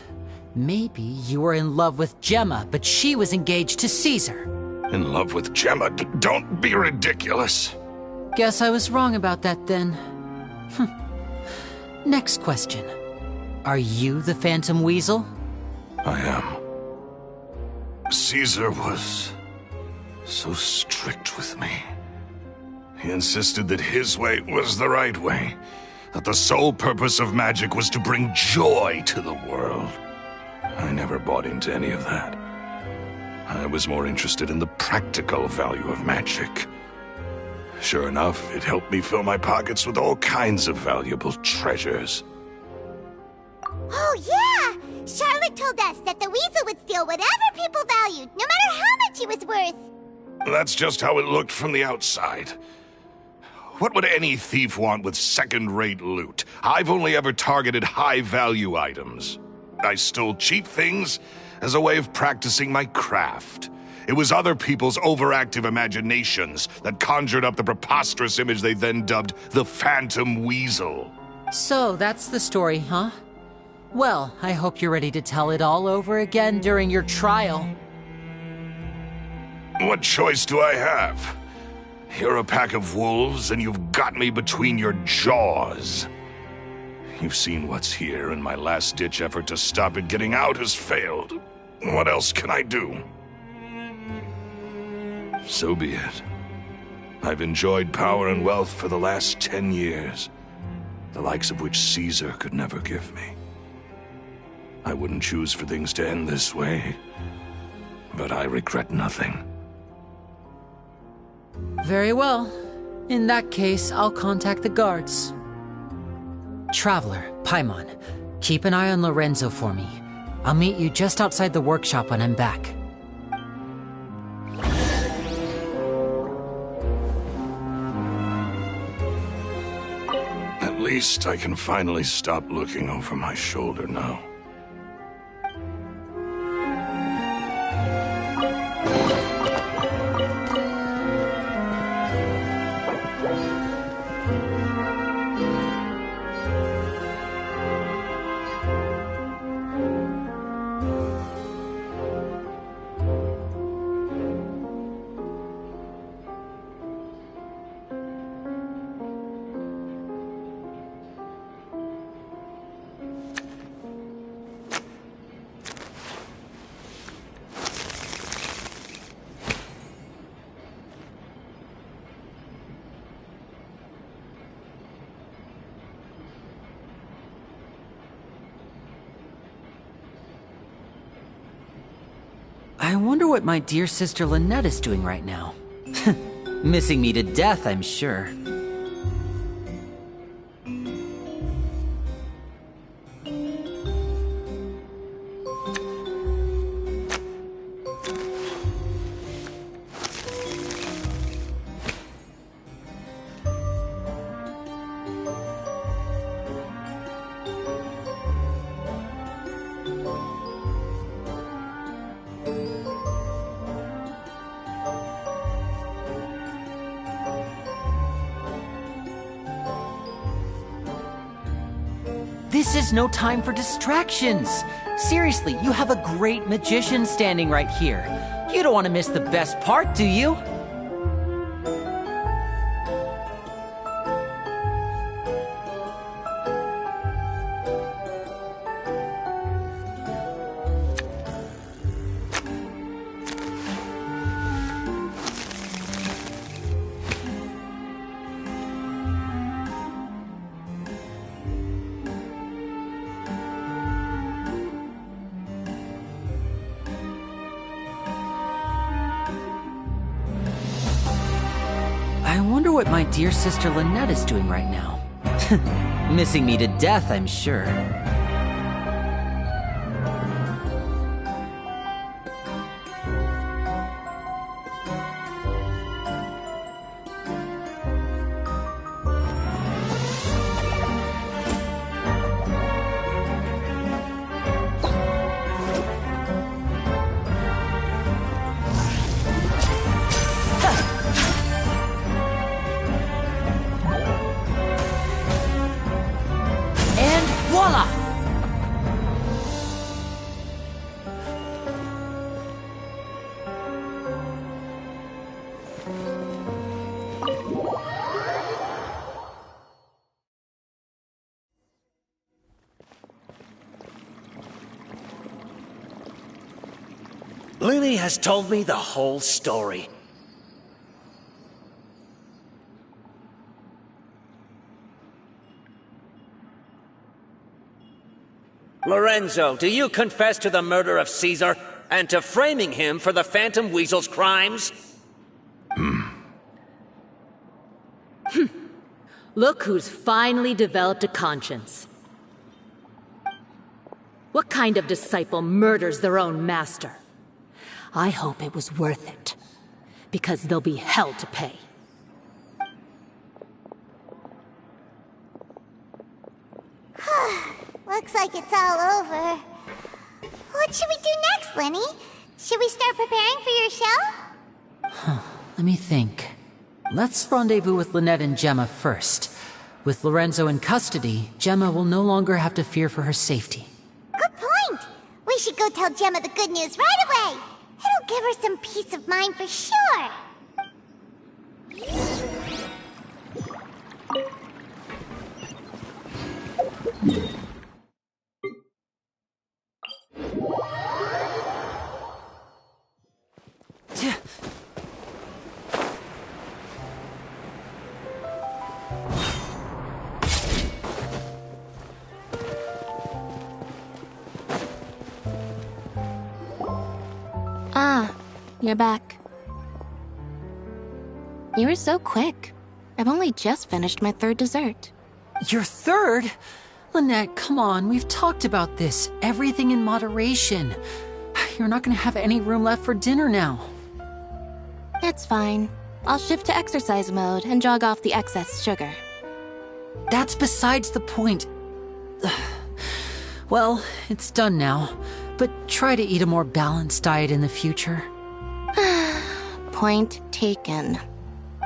maybe you were in love with Gemma, but she was engaged to Caesar. In love with Gemma? Don't be ridiculous. Guess I was wrong about that then. Next question. Are you the Phantom Weasel? I am. Caesar was so strict with me. He insisted that his way was the right way, that the sole purpose of magic was to bring joy to the world. I never bought into any of that. I was more interested in the practical value of magic. Sure enough, it helped me fill my pockets with all kinds of valuable treasures. Oh, yeah! Charlotte told us that the weasel would steal whatever people valued, no matter how much it was worth. That's just how it looked from the outside. What would any thief want with second-rate loot? I've only ever targeted high-value items. I stole cheap things as a way of practicing my craft. It was other people's overactive imaginations that conjured up the preposterous image they then dubbed the Phantom Weasel. So, that's the story, huh? Well, I hope you're ready to tell it all over again during your trial. What choice do I have? You're a pack of wolves, and you've got me between your jaws. You've seen what's here, and my last-ditch effort to stop it getting out has failed. What else can I do? So be it. I've enjoyed power and wealth for the last 10 years, the likes of which Caesar could never give me. I wouldn't choose for things to end this way, but I regret nothing. Very well. In that case, I'll contact the guards. Traveler, Paimon, keep an eye on Lorenzo for me. I'll meet you just outside the workshop when I'm back. At least I can finally stop looking over my shoulder now. I wonder what my dear sister Lynette is doing right now. Missing me to death, I'm sure. This is no time for distractions! Seriously, you have a great magician standing right here. You don't want to miss the best part, do you? I wonder what my dear sister Lynette is doing right now. Missing me to death, I'm sure. Voila! Lily has told me the whole story. Lorenzo, do you confess to the murder of Caesar and to framing him for the Phantom Weasel's crimes? Look who's finally developed a conscience. What kind of disciple murders their own master? I hope it was worth it, because they'll be hell to pay. Looks like it's all over. What should we do next, Lenny? Should we start preparing for your show? Let me think. Let's rendezvous with Lynette and Gemma first. With Lorenzo in custody, Gemma will no longer have to fear for her safety. Good point. We should go tell Gemma the good news right away. It'll give her some peace of mind for sure. Ah, you're back. You were so quick. I've only just finished my third dessert. Your third? Lynette, come on, we've talked about this. Everything in moderation. You're not gonna have any room left for dinner now. It's fine. I'll shift to exercise mode and jog off the excess sugar. That's besides the point. Well, it's done now, but try to eat a more balanced diet in the future. Point taken.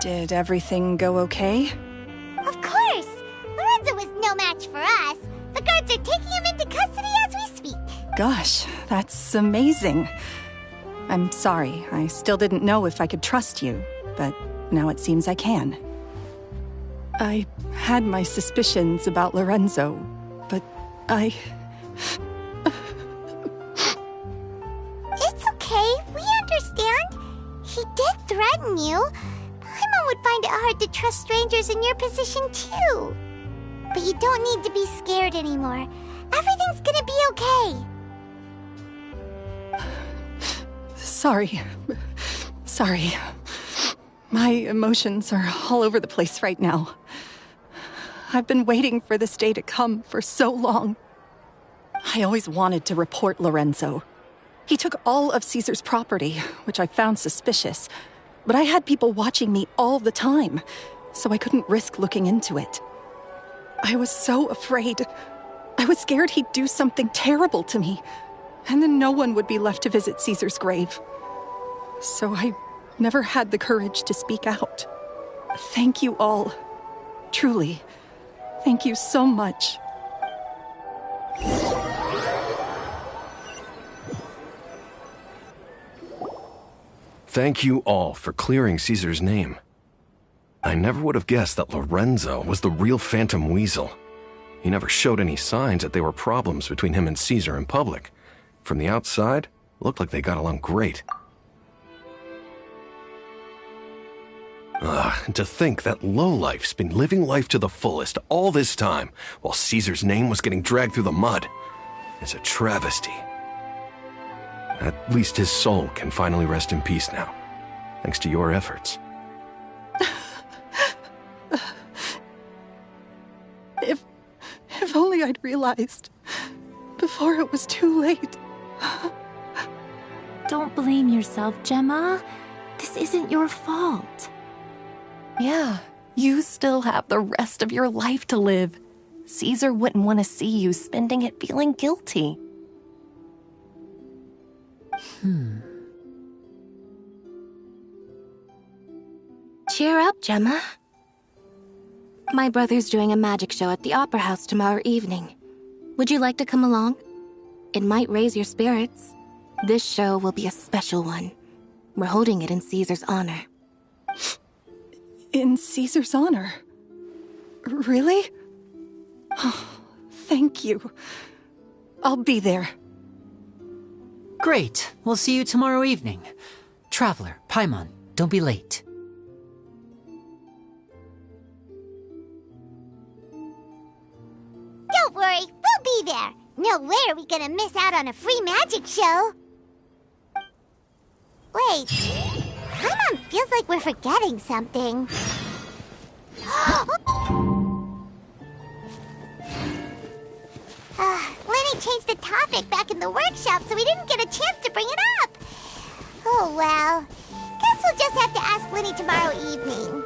Did everything go okay? Of course! Lorenzo was no match for us. The guards are taking him into custody as we speak. Gosh, that's amazing. I'm sorry, I still didn't know if I could trust you, but now it seems I can. I had my suspicions about Lorenzo, but It's okay, we understand. He did threaten you. Paimon would find it hard to trust strangers in your position too. But you don't need to be scared anymore. Everything's gonna be okay. Sorry. My emotions are all over the place right now. I've been waiting for this day to come for so long. I always wanted to report Lorenzo. He took all of Caesar's property, which I found suspicious, but I had people watching me all the time, so I couldn't risk looking into it. I was so afraid. I was scared he'd do something terrible to me, and then no one would be left to visit Caesar's grave. So I never had the courage to speak out. Thank you all. Truly. Thank you so much. Thank you all for clearing Caesar's name. I never would have guessed that Lorenzo was the real Phantom Weasel. He never showed any signs that there were problems between him and Caesar in public. From the outside, it looked like they got along great. And to think that lowlife's been living life to the fullest all this time, while Caesar's name was getting dragged through the mud. It's a travesty. At least his soul can finally rest in peace now, thanks to your efforts. If only I'd realized before it was too late. Don't blame yourself, Gemma. This isn't your fault. Yeah, you still have the rest of your life to live. Caesar wouldn't want to see you spending it feeling guilty. Cheer up, Gemma. My brother's doing a magic show at the Opera House tomorrow evening. Would you like to come along? It might raise your spirits. This show will be a special one. We're holding it in Caesar's honor. In Caesar's honor? Really? Oh, thank you. I'll be there. Great. We'll see you tomorrow evening. Traveler, Paimon, don't be late. Don't worry, we'll be there. No No way are we gonna miss out on a free magic show. Wait, Paimon feels like we're forgetting something. Lenny changed the topic back in the workshop, so we didn't get a chance to bring it up. Oh well, guess we'll just have to ask Lenny tomorrow evening.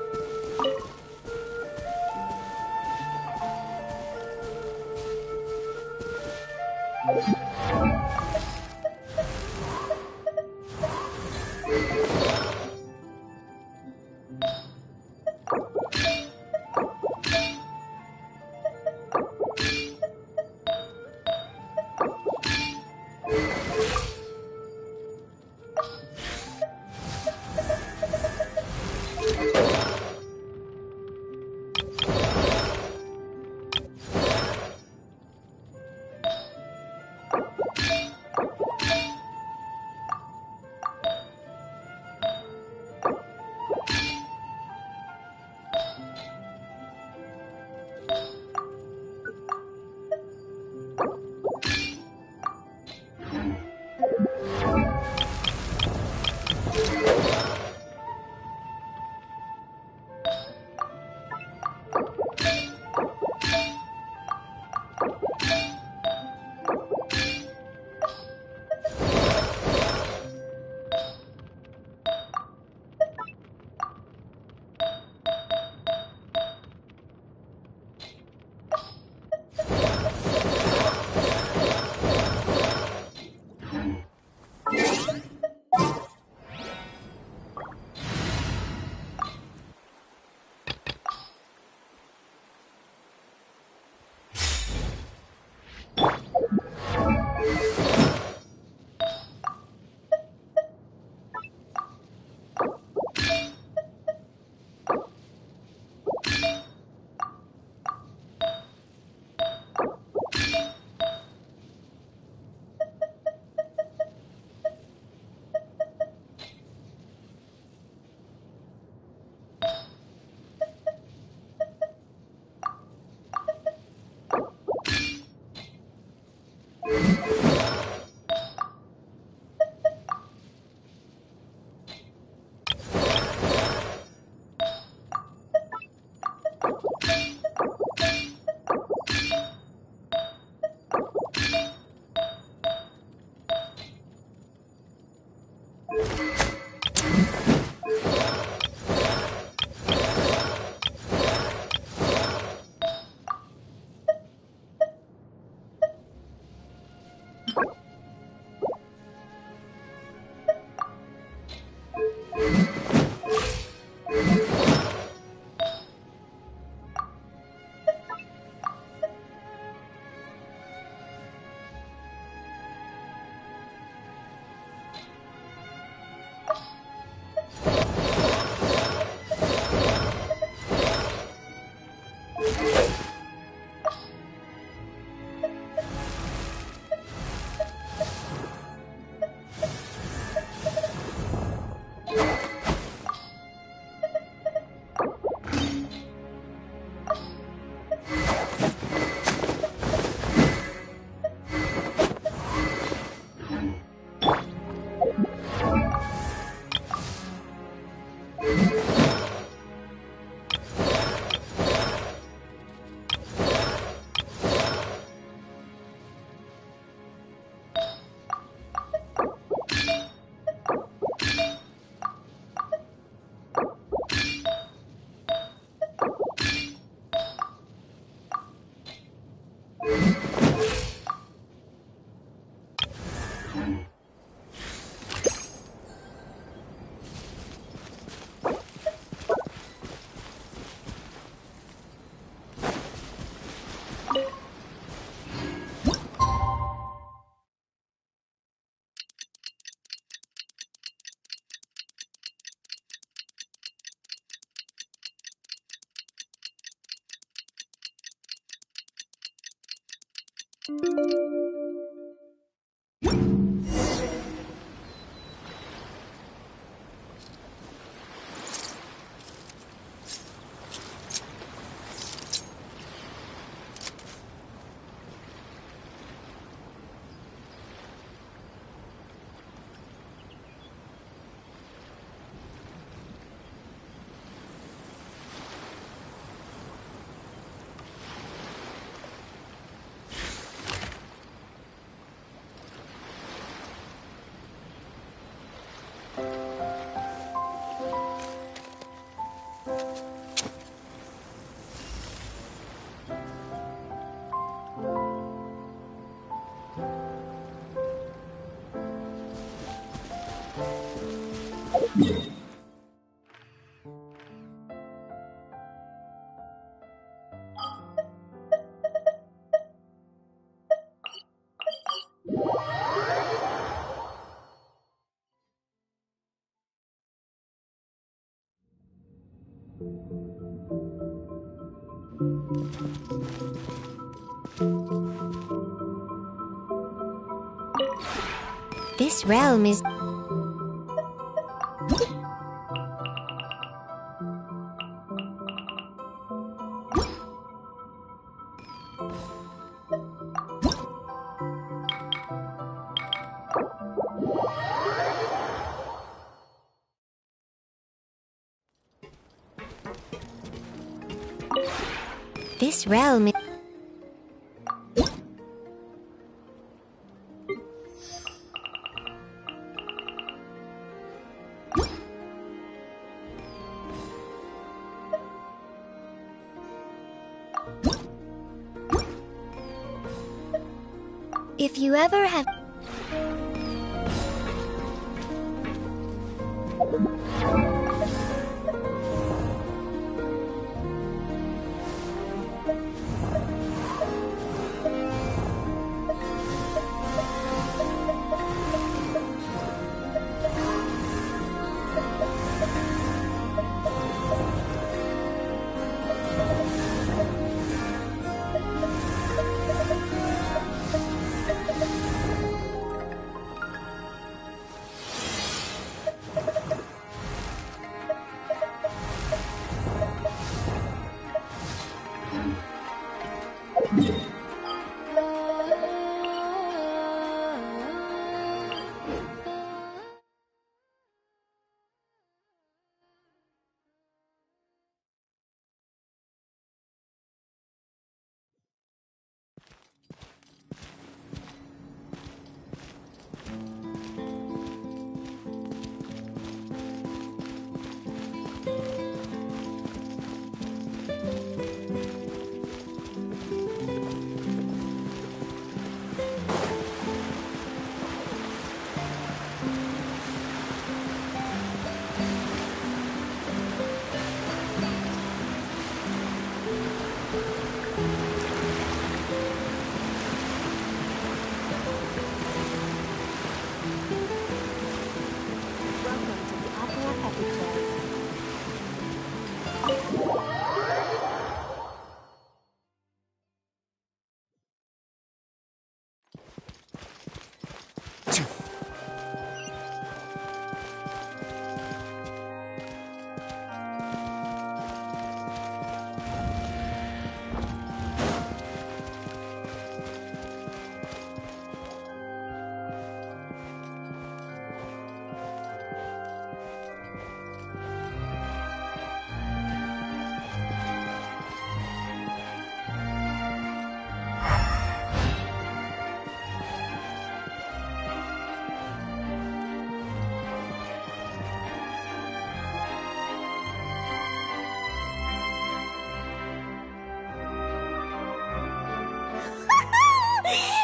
This realm is... This realm is... If you ever have...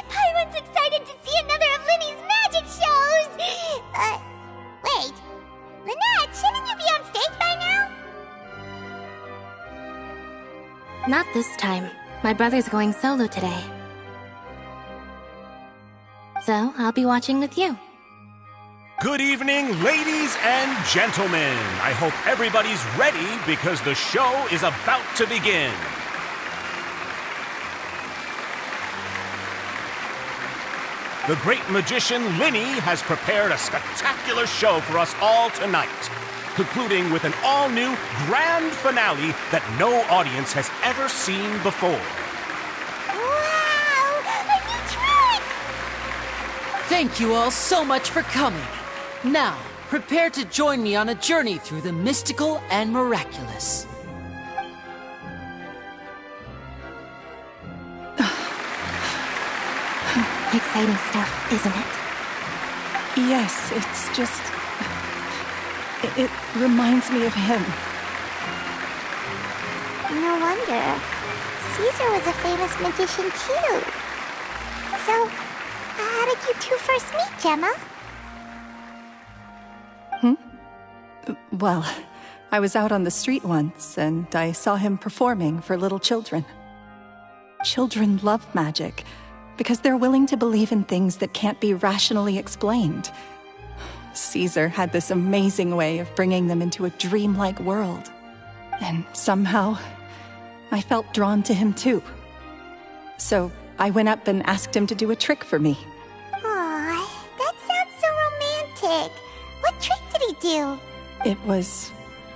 Paimon's excited to see another of Linny's magic shows! Wait. Lynette, shouldn't you be on stage by now? Not this time. My brother's going solo today. So, I'll be watching with you. Good evening, ladies and gentlemen. I hope everybody's ready because the show is about to begin. The great magician Linny has prepared a spectacular show for us all tonight, concluding with an all-new grand finale that no audience has ever seen before. Wow! A new trick! Thank you all so much for coming. Now, prepare to join me on a journey through the mystical and miraculous. Exciting stuff, isn't it? Yes, it's just... It reminds me of him. No wonder. Caesar was a famous magician too. So, how did you two first meet, Gemma? Well, I was out on the street once, and I saw him performing for little children. Children love magic, because they're willing to believe in things that can't be rationally explained. Caesar had this amazing way of bringing them into a dreamlike world. And somehow, I felt drawn to him too. So I went up and asked him to do a trick for me. Aw, that sounds so romantic. What trick did he do? It was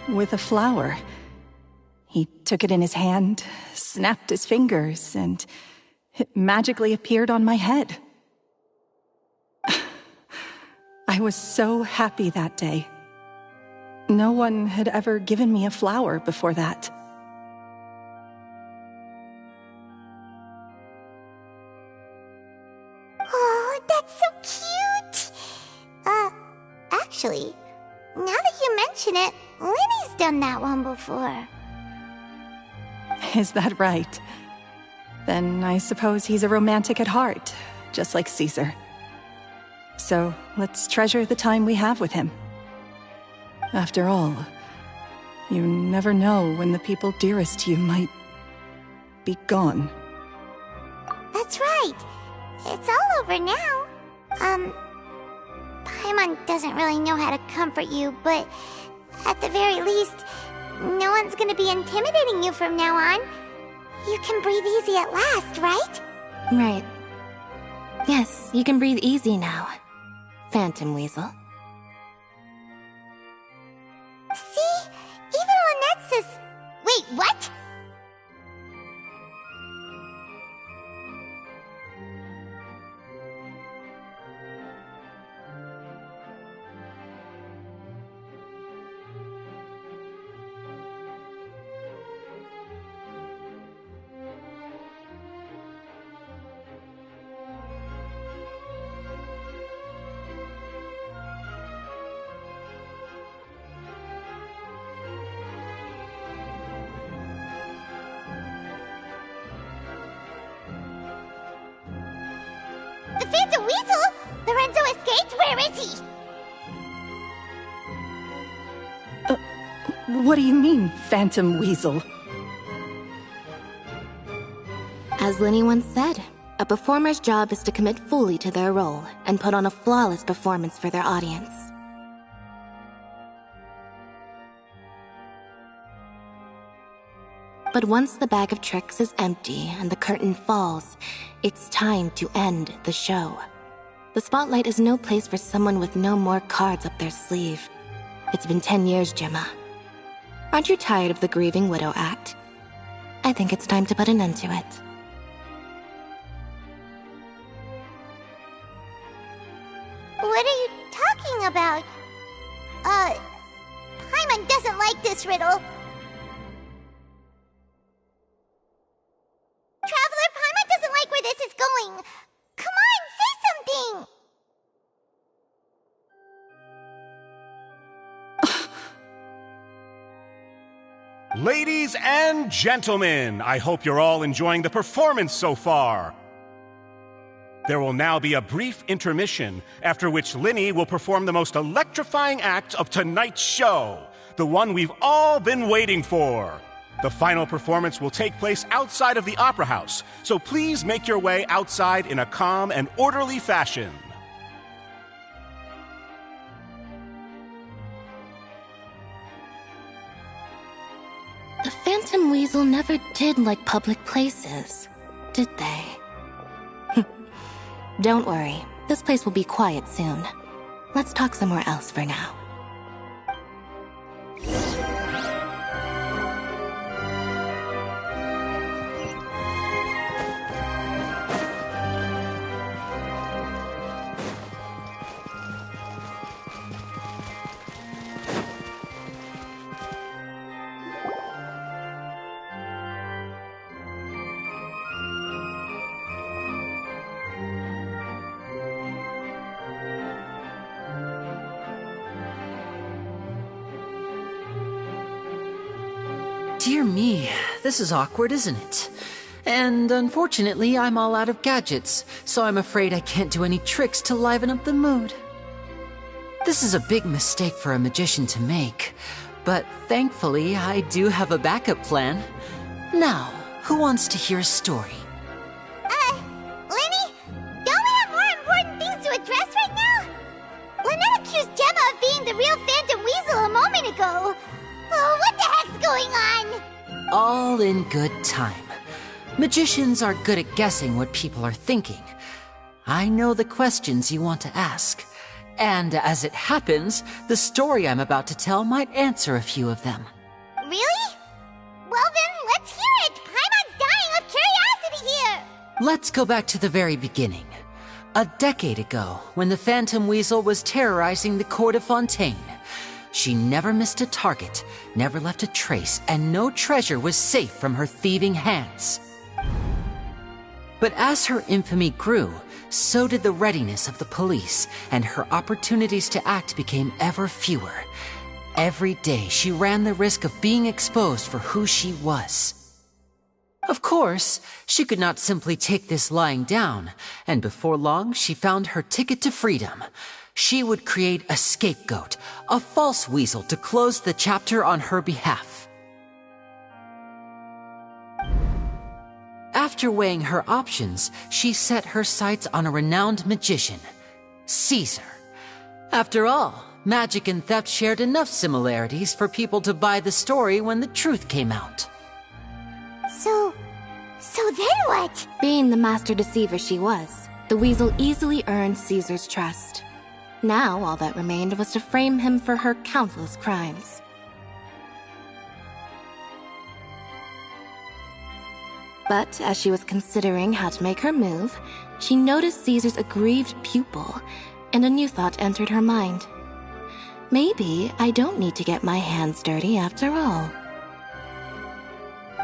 with a flower. He took it in his hand, snapped his fingers, and it magically appeared on my head. I was so happy that day. No one had ever given me a flower before that. Oh, that's so cute! Actually, now that you mention it, Lenny's done that one before. Is that right? Then I suppose he's a romantic at heart, just like Caesar. So let's treasure the time we have with him. After all, you never know when the people dearest to you might be gone. That's right. It's all over now. Paimon doesn't really know how to comfort you, but at the very least, no one's gonna be intimidating you from now on. You can breathe easy at last, right? Right. Yes, you can breathe easy now, Phantom Weasel. See? Even Lynette says... Wait, what? The Phantom Weasel? Lorenzo escaped? Where is he? What do you mean, Phantom Weasel? As Lenny once said, a performer's job is to commit fully to their role and put on a flawless performance for their audience. But once the bag of tricks is empty and the curtain falls, it's time to end the show. The spotlight is no place for someone with no more cards up their sleeve. It's been 10 years, Gemma. Aren't you tired of the grieving widow act? I think it's time to put an end to it. What are you talking about? Paimon doesn't like this riddle. Traveler, Paimon doesn't like where this is going. Come on, say something! Ladies and gentlemen, I hope you're all enjoying the performance so far. There will now be a brief intermission, after which Linny will perform the most electrifying act of tonight's show, the one we've all been waiting for. The final performance will take place outside of the Opera House, so please make your way outside in a calm and orderly fashion. The Phantom Weasel never did like public places, did they? Don't worry, this place will be quiet soon. Let's talk somewhere else for now. Dear me, this is awkward, isn't it? And unfortunately, I'm all out of gadgets, so I'm afraid I can't do any tricks to liven up the mood. This is a big mistake for a magician to make, but thankfully I do have a backup plan. Now, who wants to hear a story? Lenny? Don't we have more important things to address right now? Lynette accused Gemma of being the real Phantom Weasel a moment ago. Oh, what the heck's going on? All in good time. Magicians are good at guessing what people are thinking. I know the questions you want to ask. And as it happens, the story I'm about to tell might answer a few of them. Really? Well then, let's hear it! Paimon's dying of curiosity here! Let's go back to the very beginning. A decade ago, when the Phantom Weasel was terrorizing the court of Fontaine. She never missed a target, never left a trace, and no treasure was safe from her thieving hands. But as her infamy grew, so did the readiness of the police, and her opportunities to act became ever fewer. Every day, she ran the risk of being exposed for who she was. Of course, she could not simply take this lying down, and before long, she found her ticket to freedom. She would create a scapegoat, a false weasel to close the chapter on her behalf. After weighing her options, she set her sights on a renowned magician, Caesar. After all, magic and theft shared enough similarities for people to buy the story when the truth came out. So then what? Being the master deceiver she was, the weasel easily earned Caesar's trust. Now all that remained was to frame him for her countless crimes. But as she was considering how to make her move, she noticed Caesar's aggrieved pupil, and a new thought entered her mind. Maybe I don't need to get my hands dirty after all.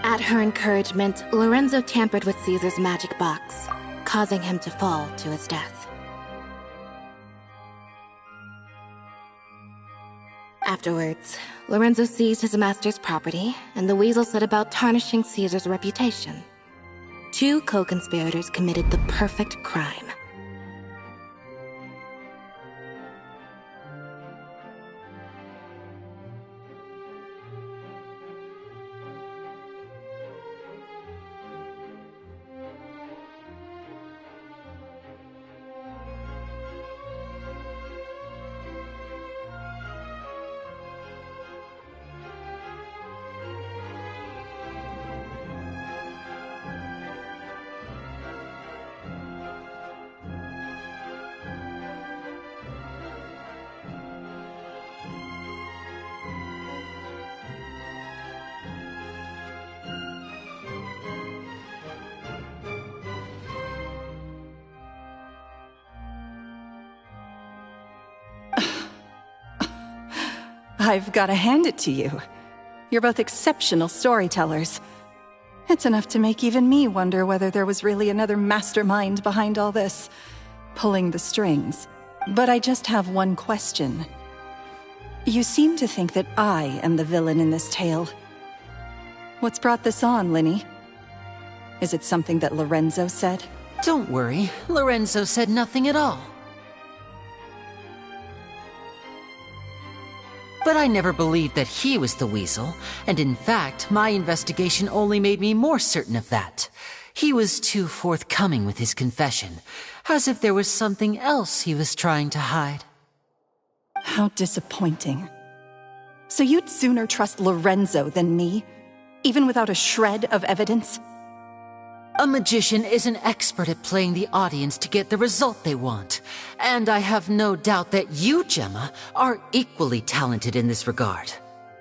At her encouragement, Lorenzo tampered with Caesar's magic box, causing him to fall to his death. Afterwards, Lorenzo seized his master's property, and the weasel set about tarnishing Caesar's reputation. Two co-conspirators committed the perfect crime. I've got to hand it to you. You're both exceptional storytellers. It's enough to make even me wonder whether there was really another mastermind behind all this, pulling the strings. But I just have one question. You seem to think that I am the villain in this tale. What's brought this on, Linny? Is it something that Lorenzo said? Don't worry, Lorenzo said nothing at all. But I never believed that he was the weasel, and in fact, my investigation only made me more certain of that. He was too forthcoming with his confession, as if there was something else he was trying to hide. How disappointing. So you'd sooner trust Lorenzo than me, even without a shred of evidence? A magician is an expert at playing the audience to get the result they want. And I have no doubt that you, Gemma, are equally talented in this regard.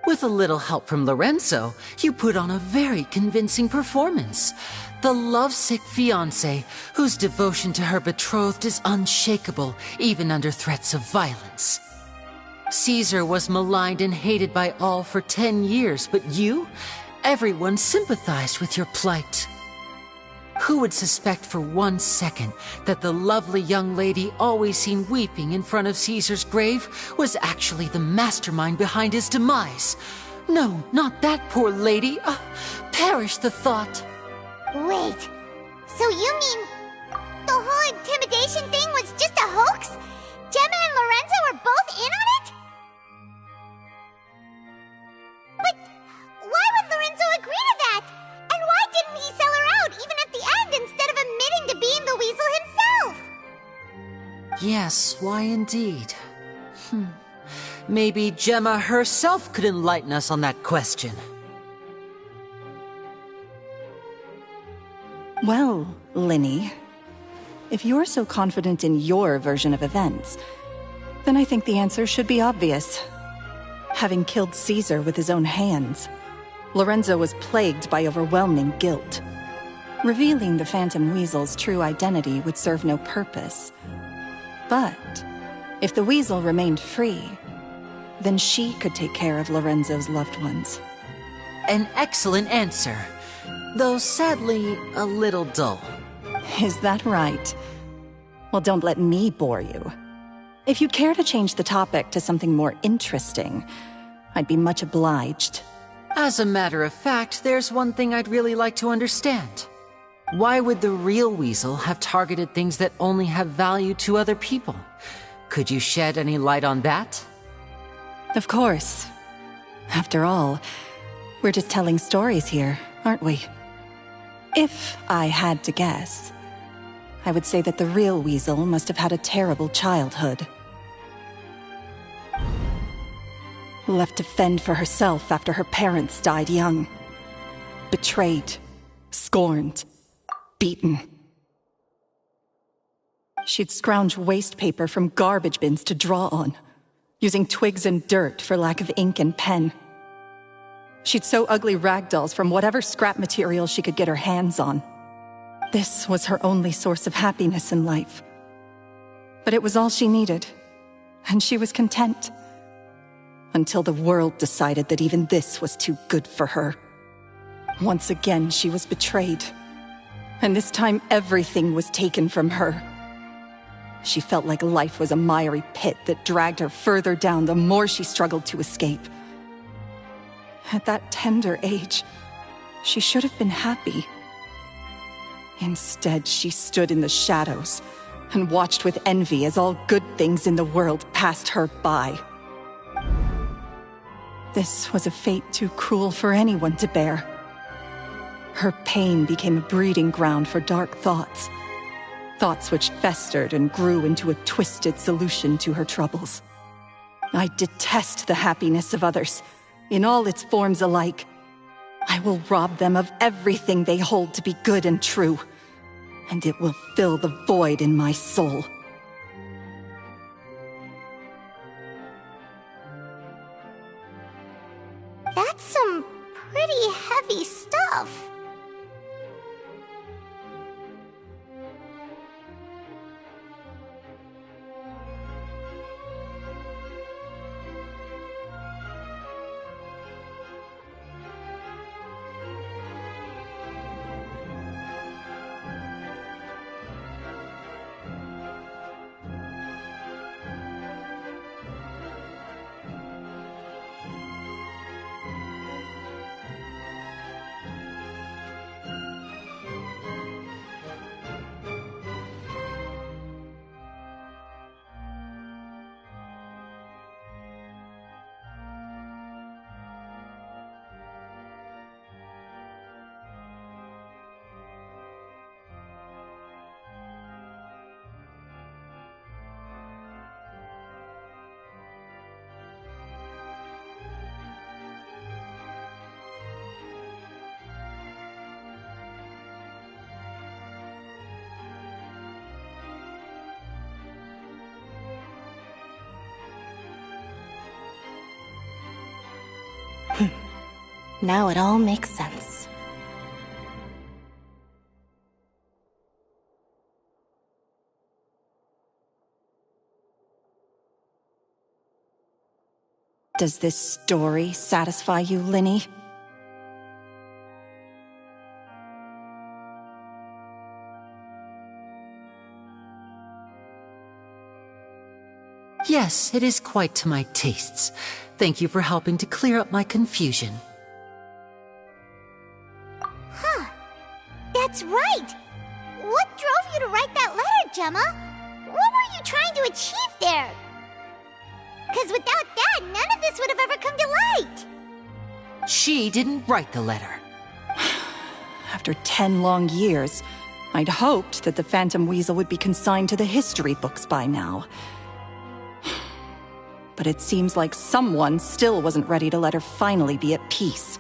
With a little help from Lorenzo, you put on a very convincing performance. The lovesick fiancé, whose devotion to her betrothed is unshakable, even under threats of violence. Caesar was maligned and hated by all for 10 years, but you? Everyone sympathized with your plight. Who would suspect for 1 second that the lovely young lady always seen weeping in front of Caesar's grave was actually the mastermind behind his demise? No, not that poor lady. Perish the thought. Wait, so you mean the whole intimidation thing was just a hoax? Gemma and Lorenzo were both in on Yes, why indeed? Maybe Gemma herself could enlighten us on that question. Well, Linny, if you're so confident in your version of events, then I think the answer should be obvious. Having killed Caesar with his own hands, Lorenzo was plagued by overwhelming guilt. Revealing the Phantom Weasel's true identity would serve no purpose. But if the Weasel remained free, then she could take care of Lorenzo's loved ones. An excellent answer, though sadly a little dull. Is that right? Well, don't let me bore you. If you'd care to change the topic to something more interesting, I'd be much obliged. As a matter of fact, there's one thing I'd really like to understand. Why would the real Weasel have targeted things that only have value to other people? Could you shed any light on that? Of course. After all, we're just telling stories here, aren't we? If I had to guess, I would say that the real Weasel must have had a terrible childhood. Left to fend for herself after her parents died young. Betrayed, scorned, beaten. She'd scrounge waste paper from garbage bins to draw on, using twigs and dirt for lack of ink and pen. She'd sew ugly rag dolls from whatever scrap material she could get her hands on. This was her only source of happiness in life. But it was all she needed, and she was content. Until the world decided that even this was too good for her. Once again, she was betrayed. And this time, everything was taken from her. She felt like life was a miry pit that dragged her further down the more she struggled to escape. At that tender age, she should have been happy. Instead, she stood in the shadows and watched with envy as all good things in the world passed her by. This was a fate too cruel for anyone to bear. Her pain became a breeding ground for dark thoughts. Thoughts which festered and grew into a twisted solution to her troubles. I detest the happiness of others, in all its forms alike. I will rob them of everything they hold to be good and true, and it will fill the void in my soul. That's some pretty heavy stuff. Now it all makes sense. Does this story satisfy you, Linny? Yes, it is quite to my tastes. Thank you for helping to clear up my confusion. Huh. That's right! What drove you to write that letter, Gemma? What were you trying to achieve there? Because without that, none of this would have ever come to light! She didn't write the letter. After 10 long years, I'd hoped that the Phantom Weasel would be consigned to the history books by now. But it seems like someone still wasn't ready to let her finally be at peace.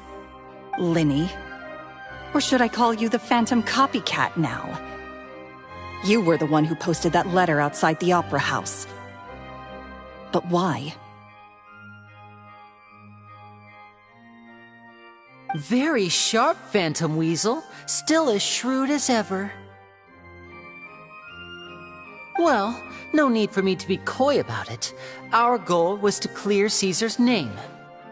Linny. Or should I call you the Phantom Copycat now? You were the one who posted that letter outside the Opera House. But why? Very sharp, Phantom Weasel. Still as shrewd as ever. Well, no need for me to be coy about it. Our goal was to clear Caesar's name.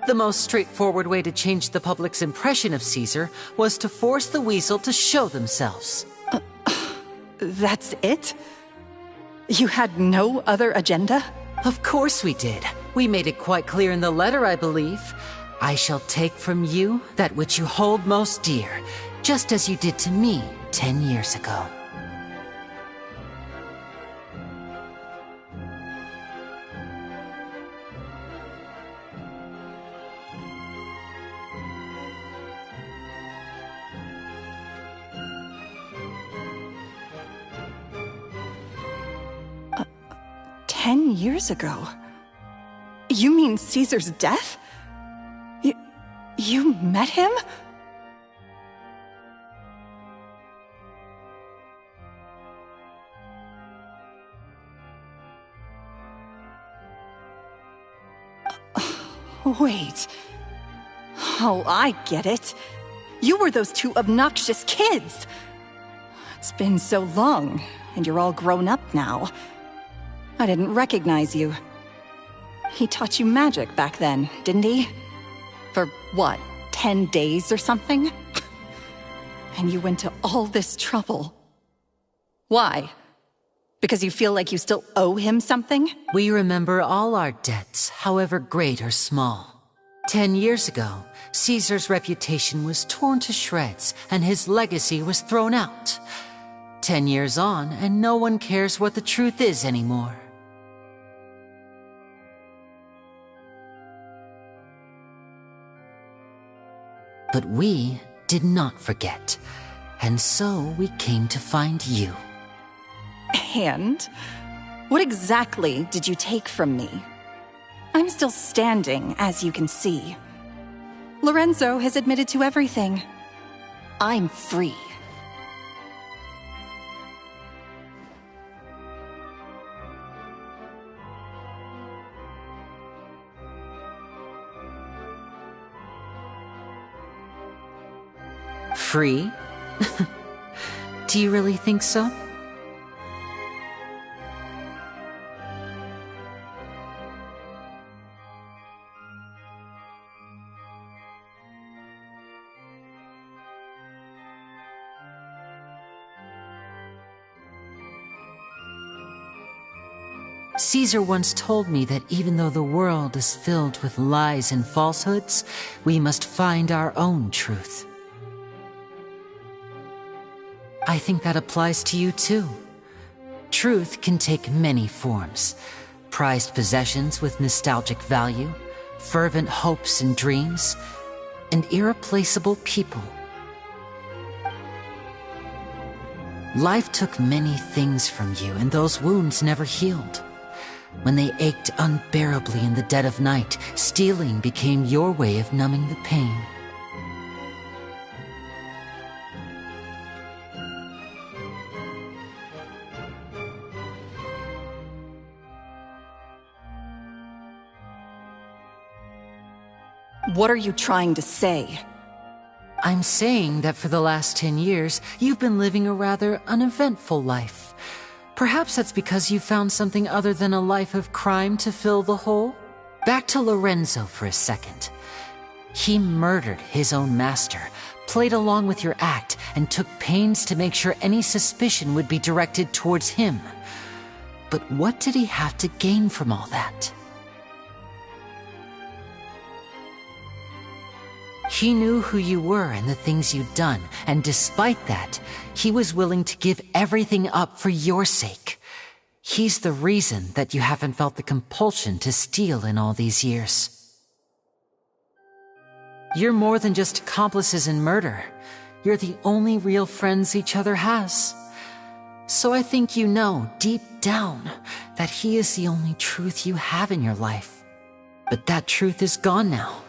The most straightforward way to change the public's impression of Caesar was to force the Weasel to show themselves. That's it? You had no other agenda? Of course we did. We made it quite clear in the letter, I believe. I shall take from you that which you hold most dear, just as you did to me 10 years ago. 10 years ago? You mean Caesar's death? You met him? Wait. Oh, I get it. You were those two obnoxious kids. It's been so long, and you're all grown up now. I didn't recognize you. He taught you magic back then, didn't he? For what, 10 days or something? And you went to all this trouble. Why? Because you feel like you still owe him something? We remember all our debts, however great or small. 10 years ago, Caesar's reputation was torn to shreds, and his legacy was thrown out. 10 years on, and no one cares what the truth is anymore. But we did not forget, and so we came to find you. And? What exactly did you take from me? I'm still standing, as you can see. Lorenzo has admitted to everything. I'm free. Free? Do you really think so? Caesar once told me that even though the world is filled with lies and falsehoods, we must find our own truth. I think that applies to you too. Truth can take many forms. Prized possessions with nostalgic value, fervent hopes and dreams, and irreplaceable people. Life took many things from you, and those wounds never healed. When they ached unbearably in the dead of night, stealing became your way of numbing the pain. What are you trying to say? I'm saying that for the last 10 years, you've been living a rather uneventful life. Perhaps that's because you found something other than a life of crime to fill the hole? Back to Lorenzo for a second. He murdered his own master, played along with your act, and took pains to make sure any suspicion would be directed towards him. But what did he have to gain from all that? He knew who you were and the things you'd done, and despite that, he was willing to give everything up for your sake. He's the reason that you haven't felt the compulsion to steal in all these years. You're more than just accomplices in murder. You're the only real friends each other has. So I think you know, deep down, that he is the only truth you have in your life. But that truth is gone now,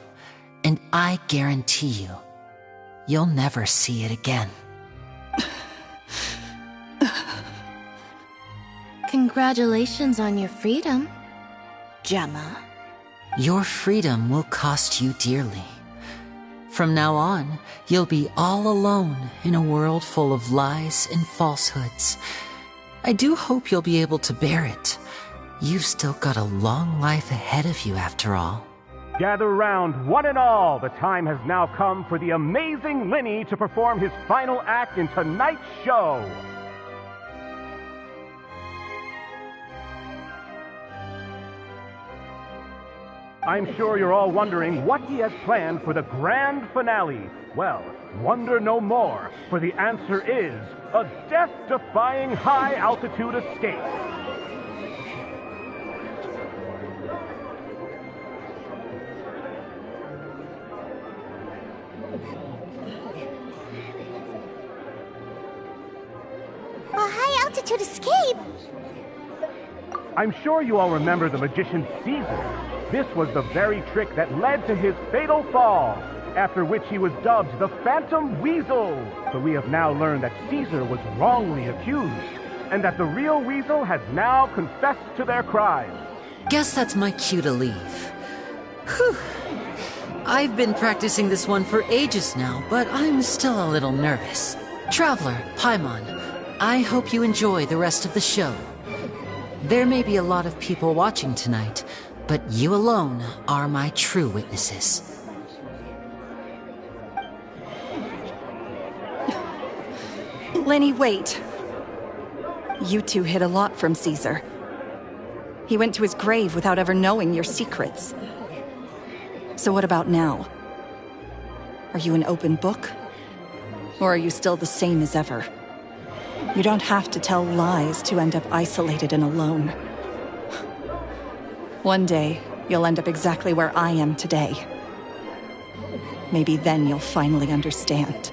and I guarantee you, you'll never see it again. Congratulations on your freedom, Gemma. Your freedom will cost you dearly. From now on, you'll be all alone in a world full of lies and falsehoods. I do hope you'll be able to bear it. You've still got a long life ahead of you after all. Gather round, one and all. The time has now come for the amazing Lenny to perform his final act in tonight's show. I'm sure you're all wondering what he has planned for the grand finale. Well, wonder no more, for the answer is a death-defying high-altitude escape. A high-altitude escape? I'm sure you all remember the magician Caesar. This was the very trick that led to his fatal fall, after which he was dubbed the Phantom Weasel. But we have now learned that Caesar was wrongly accused, and that the real Weasel has now confessed to their crimes. Guess that's my cue to leave. Whew. I've been practicing this one for ages now, but I'm still a little nervous. Traveler, Paimon, I hope you enjoy the rest of the show. There may be a lot of people watching tonight, but you alone are my true witnesses. Lenny, wait. You two hid a lot from Caesar. He went to his grave without ever knowing your secrets. So what about now? Are you an open book? Or are you still the same as ever? You don't have to tell lies to end up isolated and alone. One day, you'll end up exactly where I am today. Maybe then you'll finally understand.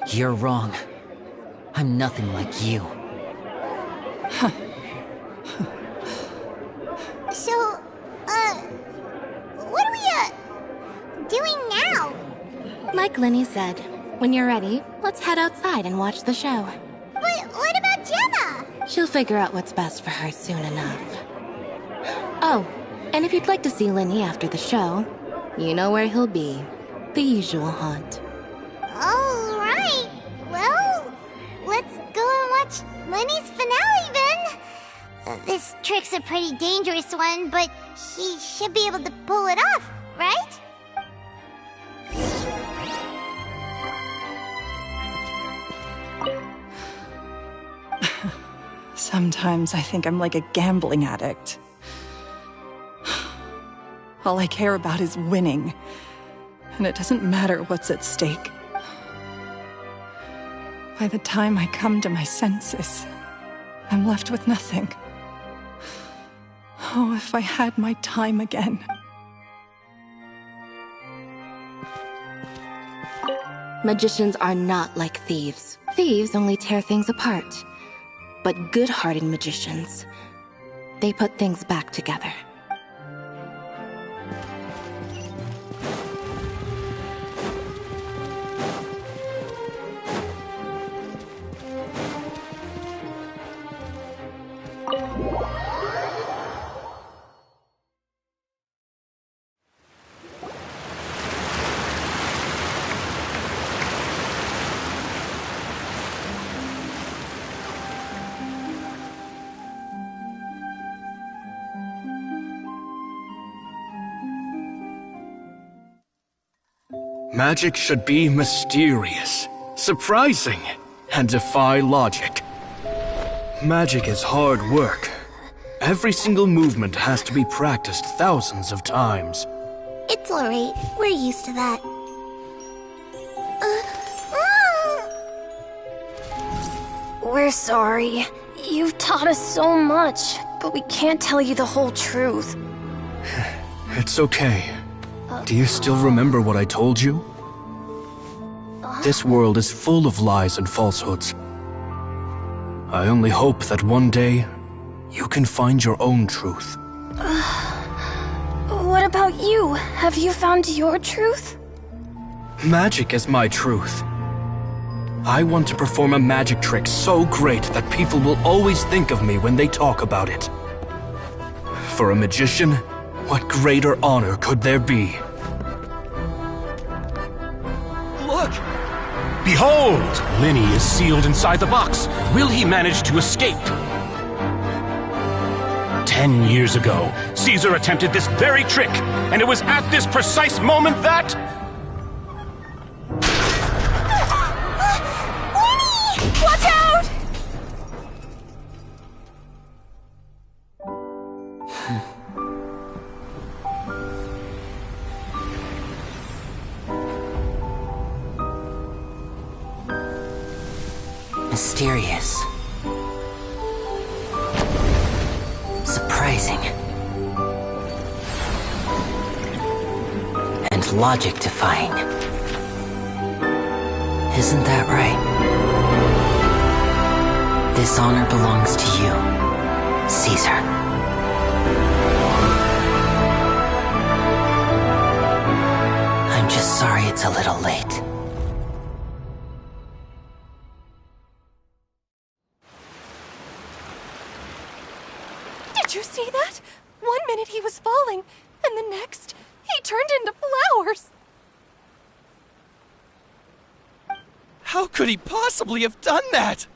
You're wrong. I'm nothing like you. So, what are we, doing now? Like Lenny said, when you're ready, let's head outside and watch the show. But what about Gemma? She'll figure out what's best for her soon enough. Oh, and if you'd like to see Lenny after the show, you know where he'll be. The usual haunt. All right. Well, let's go and watch Lenny's finale then. This trick's a pretty dangerous one, but he should be able to pull it off, right? Sometimes I think I'm like a gambling addict. All I care about is winning, and it doesn't matter what's at stake. By the time I come to my senses, I'm left with nothing. Oh, if I had my time again. Magicians are not like thieves. Thieves only tear things apart. But good-hearted magicians, they put things back together. Magic should be mysterious, surprising, and defy logic. Magic is hard work. Every single movement has to be practiced thousands of times. It's alright. We're used to that. We're sorry. You've taught us so much, but we can't tell you the whole truth. It's okay. Do you still remember what I told you? This world is full of lies and falsehoods. I only hope that one day you can find your own truth. What about you? Have you found your truth? Magic is my truth. I want to perform a magic trick so great that people will always think of me when they talk about it. For a magician, what greater honor could there be? Look! Behold! Linny is sealed inside the box. Will he manage to escape? 10 years ago, Caesar attempted this very trick, and it was at this precise moment that... Watch out! Mysterious. Surprising. And logic-defying. Isn't that right? This honor belongs to you, Caesar. I'm just sorry it's a little late. Did you see that? 1 minute he was falling, and the next, he turned into flowers. How could he possibly have done that?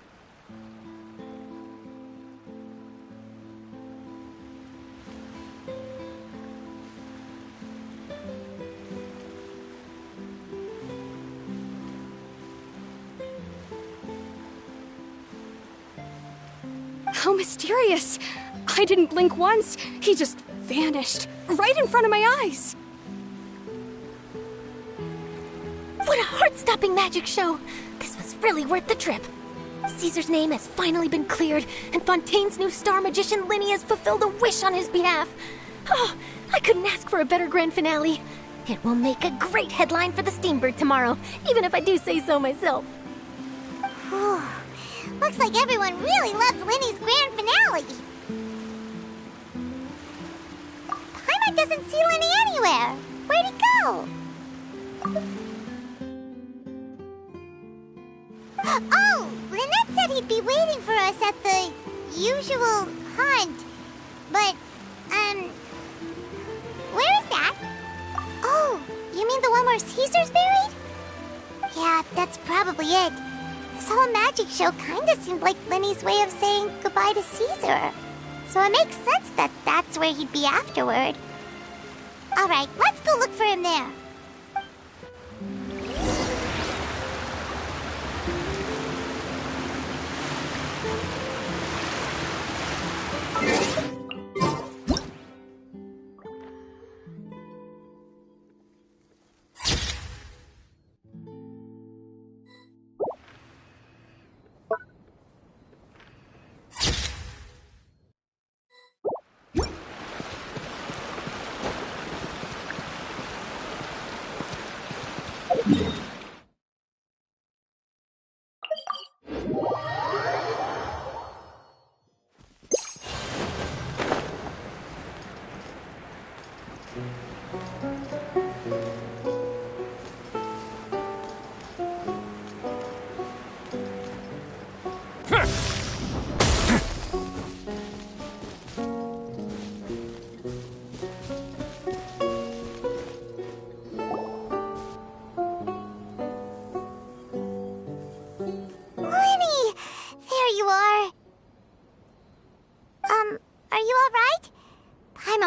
How mysterious! I didn't blink once. He just vanished, right in front of my eyes. What a heart-stopping magic show! This was really worth the trip. Caesar's name has finally been cleared, and Fontaine's new star magician Linny has fulfilled a wish on his behalf. Oh, I couldn't ask for a better grand finale. It will make a great headline for the Steambird tomorrow, even if I do say so myself. Whew. Looks like everyone really loved Linny's grand finale. Paimon doesn't see Linny anywhere. Where'd he go? Oh, Lynette said he'd be waiting for us at the usual hunt. But, where is that? Oh, you mean the one where Caesar's buried? Yeah, that's probably it. This whole magic show kinda seemed like Linny's way of saying goodbye to Caesar. So it makes sense that that's where he'd be afterward. Alright, let's go look for him there.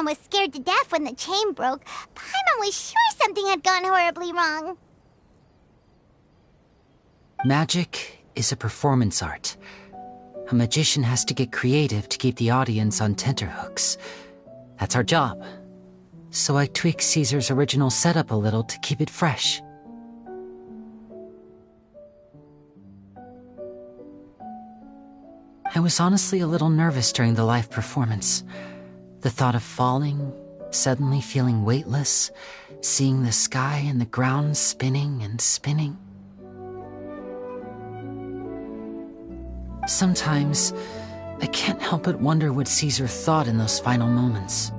Was scared to death when the chain broke. Paimon was sure something had gone horribly wrong. Magic is a performance art. A magician has to get creative to keep the audience on tenterhooks. That's our job. So I tweaked Caesar's original setup a little to keep it fresh. I was honestly a little nervous during the live performance. The thought of falling, suddenly feeling weightless, seeing the sky and the ground spinning and spinning. Sometimes, I can't help but wonder what Caesar thought in those final moments.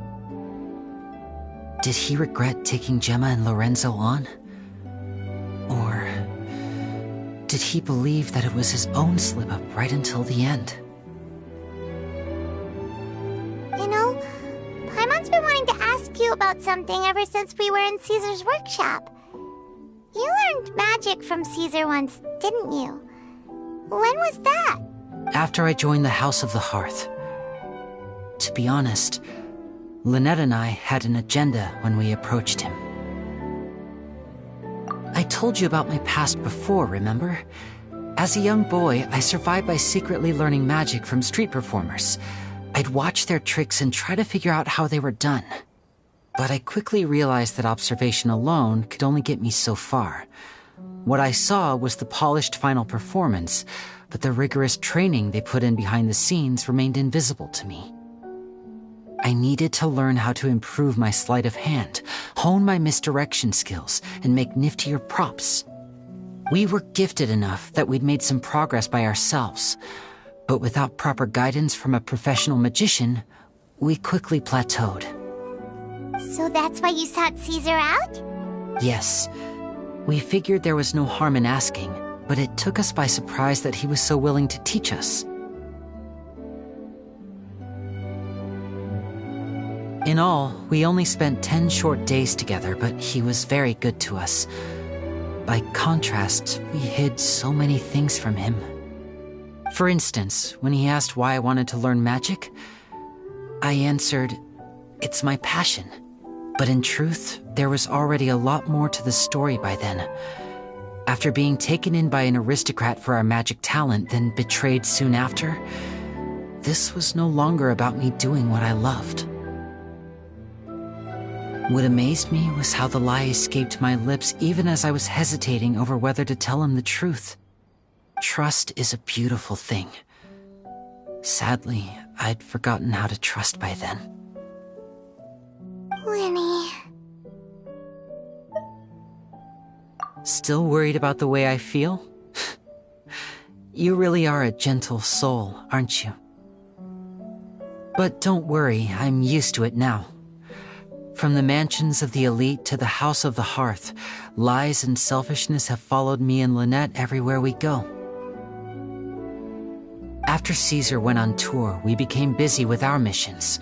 Did he regret taking Gemma and Lorenzo on? Or did he believe that it was his own slip-up right until the end? You know, Paimon's been wanting to ask you about something ever since we were in Caesar's workshop. You learned magic from Caesar once, didn't you? When was that? After I joined the House of the Hearth. To be honest, Lynette and I had an agenda when we approached him. I told you about my past before, remember? As a young boy, I survived by secretly learning magic from street performers. I'd watch their tricks and try to figure out how they were done. But I quickly realized that observation alone could only get me so far. What I saw was the polished final performance, but the rigorous training they put in behind the scenes remained invisible to me. I needed to learn how to improve my sleight of hand, hone my misdirection skills, and make niftier props. We were gifted enough that we'd made some progress by ourselves, but without proper guidance from a professional magician, we quickly plateaued. So that's why you sought Caesar out? Yes. We figured there was no harm in asking, but it took us by surprise that he was so willing to teach us. In all, we only spent 10 short days together, but he was very good to us. By contrast, we hid so many things from him. For instance, when he asked why I wanted to learn magic, I answered, "It's my passion." But in truth, there was already a lot more to the story by then. After being taken in by an aristocrat for our magic talent, then betrayed soon after, this was no longer about me doing what I loved. What amazed me was how the lie escaped my lips even as I was hesitating over whether to tell him the truth. Trust is a beautiful thing. Sadly, I'd forgotten how to trust by then. Lenny. Still worried about the way I feel? You really are a gentle soul, aren't you? But don't worry, I'm used to it now. From the mansions of the elite to the House of the Hearth, lies and selfishness have followed me and Lynette everywhere we go. After Caesar went on tour, we became busy with our missions.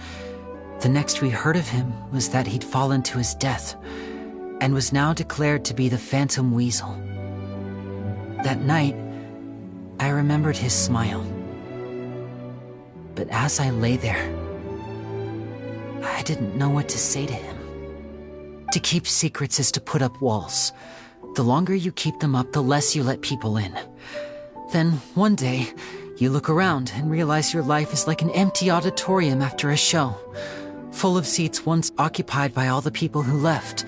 The next we heard of him was that he'd fallen to his death, and was now declared to be the Phantom Weasel. That night, I remembered his smile. But as I lay there, I didn't know what to say to him. To keep secrets is to put up walls. The longer you keep them up, the less you let people in. Then, one day, you look around and realize your life is like an empty auditorium after a show, full of seats once occupied by all the people who left.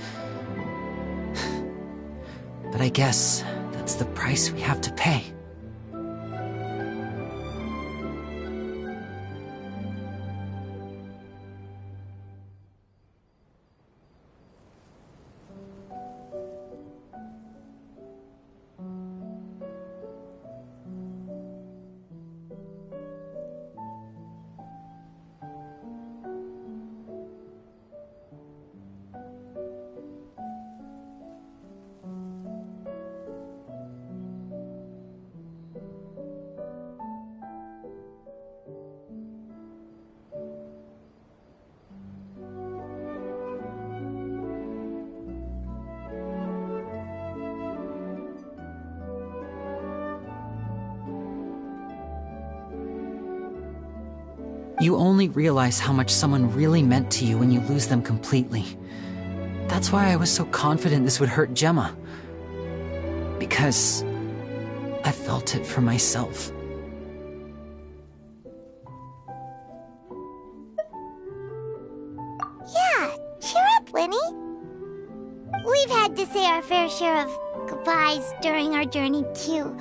But I guess that's the price we have to pay. You only realize how much someone really meant to you when you lose them completely. That's why I was so confident this would hurt Gemma. Because I felt it for myself. Yeah, cheer up, Lenny. We've had to say our fair share of goodbyes during our journey, too.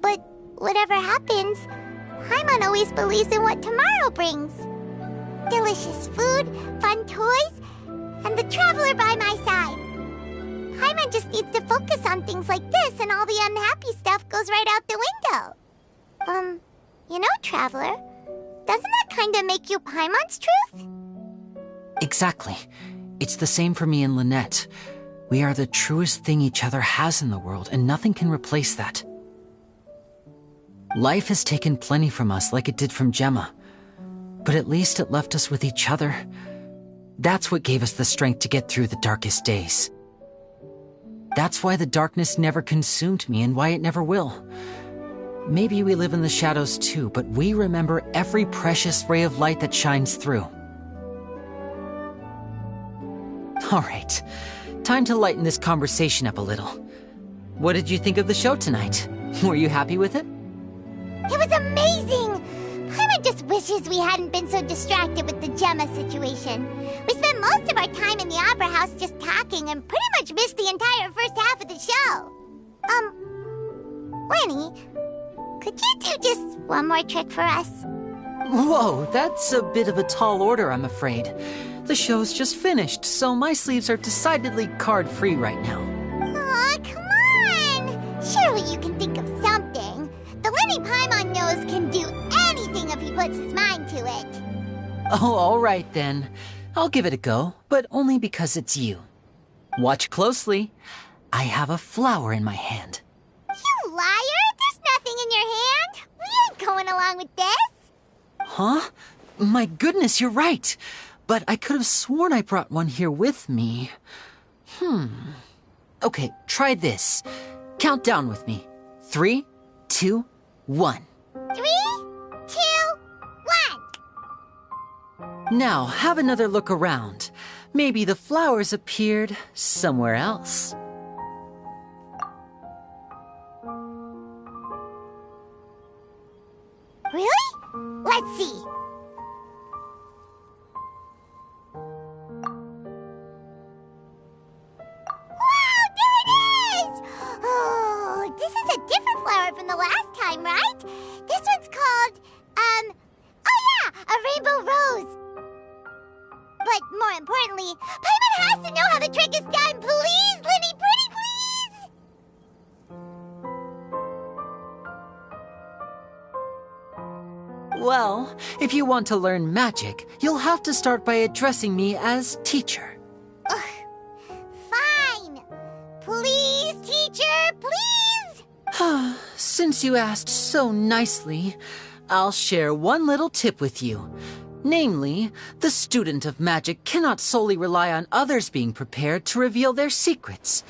But whatever happens, Paimon always believes in what tomorrow brings. Delicious food, fun toys, and the Traveler by my side. Paimon just needs to focus on things like this and all the unhappy stuff goes right out the window. You know, Traveler, doesn't that kinda make you Paimon's truth? Exactly. It's the same for me and Lynette. We are the truest thing each other has in the world, and nothing can replace that. Life has taken plenty from us, like it did from Gemma. But at least it left us with each other. That's what gave us the strength to get through the darkest days. That's why the darkness never consumed me, and why it never will. Maybe we live in the shadows too, but we remember every precious ray of light that shines through. All right, time to lighten this conversation up a little. What did you think of the show tonight? Were you happy with it? It was amazing! Paimon just wishes we hadn't been so distracted with the Gemma situation. We spent most of our time in the Opera House just talking and pretty much missed the entire first half of the show. Lenny, could you do just one more trick for us? Whoa, that's a bit of a tall order, I'm afraid. The show's just finished, so my sleeves are decidedly card-free right now. Aw, come on! Surely you can think of something. The Lenny Paimon knows can do anything if he puts his mind to it. Oh, all right then. I'll give it a go, but only because it's you. Watch closely. I have a flower in my hand. You liar! There's nothing in your hand! We ain't going along with this! Huh? My goodness, you're right. But I could have sworn I brought one here with me. Okay, try this. Count down with me. 3, 2, 1. 3, 2, 1. Now, have another look around. Maybe the flowers appeared somewhere else. Really? Let's see. Wow, there it is! Oh, this is a different flower from the last time, right? This one's called, oh yeah, a rainbow rose. But more importantly, Paimon has to know how the trick is done. Please, Lenny, pretty please! Well, if you want to learn magic, you'll have to start by addressing me as teacher. Fine. Please, teacher, please! Since you asked so nicely, I'll share one little tip with you. Namely, the student of magic cannot solely rely on others being prepared to reveal their secrets.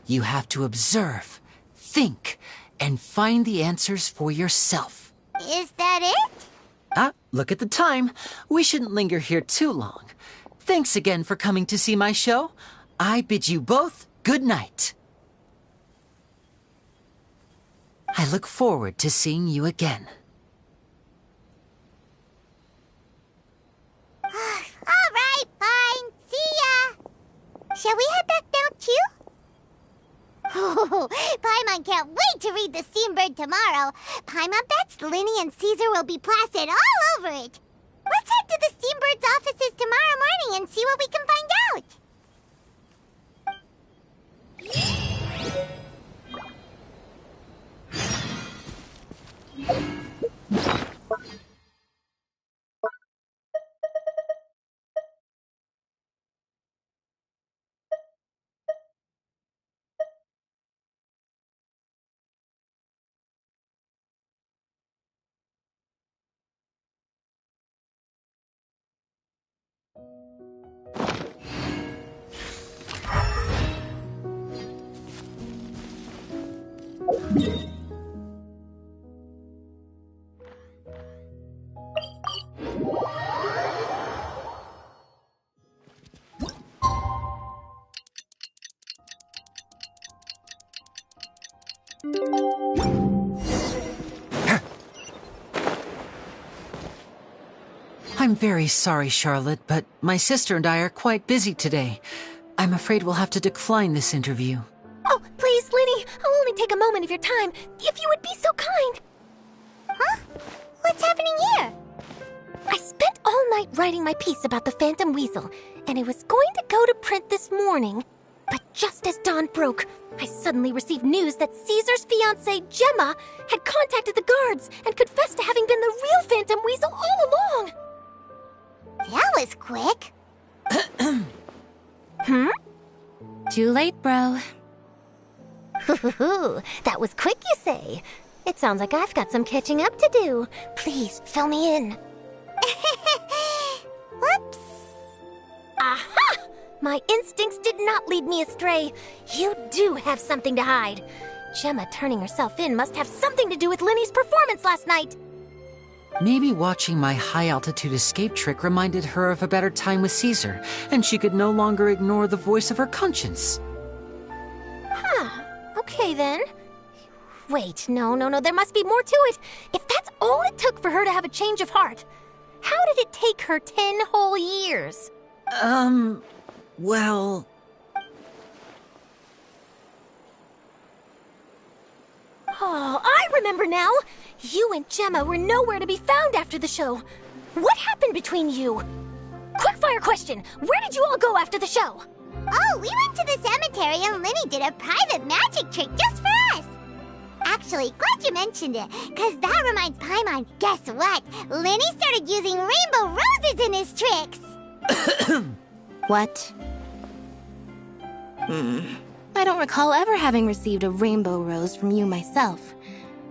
You have to observe, think, and find the answers for yourself. Is that it? Look at the time. We shouldn't linger here too long. Thanks again for coming to see my show. I bid you both good night. I look forward to seeing you again. All right, fine. See ya. Shall we head back now, too? Oh, Paimon can't wait to read The Steambird tomorrow. Paimon bets Lenny and Caesar will be placid all over it. Let's head to the Steambird's offices tomorrow morning and see what we can find out. I'm very sorry, Charlotte, but my sister and I are quite busy today. I'm afraid we'll have to decline this interview. Oh, please, Lenny, I'll only take a moment of your time, if you would be so kind. Huh? What's happening here? I spent all night writing my piece about the Phantom Weasel, and it was going to go to print this morning. But Just as dawn broke, I suddenly received news that Caesar's fiancée, Gemma, had contacted the guards and confessed to having been the real Phantom Weasel all along. That was quick. Hmm? Too late, bro. That was quick, you say? It sounds like I've got some catching up to do. Please, fill me in. Whoops. Aha! My instincts did not lead me astray. You do have something to hide. Gemma turning herself in must have something to do with Linny's performance last night. Maybe watching my high-altitude escape trick reminded her of a better time with Caesar, and she could no longer ignore the voice of her conscience. Huh. Okay, then. Wait, no, there must be more to it. If that's all it took for her to have a change of heart, how did it take her 10 whole years? Well... Oh, I remember now! You and Gemma were nowhere to be found after the show. What happened between you? Quickfire question! Where did you all go after the show? Oh, we went to the cemetery and Linny did a private magic trick just for us. Actually, glad you mentioned it, because that reminds Paimon. Guess what? Linny started using rainbow roses in his tricks. What? I don't recall ever having received a rainbow rose from you myself.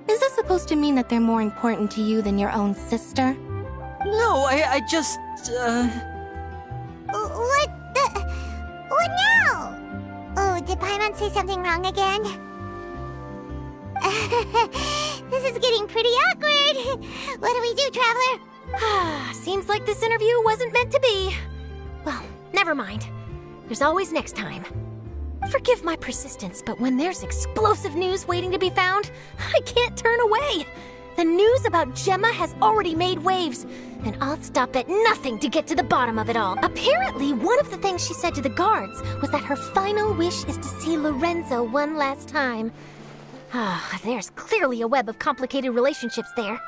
Is this supposed to mean that they're more important to you than your own sister? No, I just, What now? Oh, did Paimon say something wrong again? This is getting pretty awkward. What do we do, Traveler? Seems like this interview wasn't meant to be. Well, never mind. There's always next time. Forgive my persistence, but when there's explosive news waiting to be found, I can't turn away. The news about Gemma has already made waves, and I'll stop at nothing to get to the bottom of it all. Apparently, one of the things she said to the guards was that her final wish is to see Lorenzo one last time. There's clearly a web of complicated relationships there.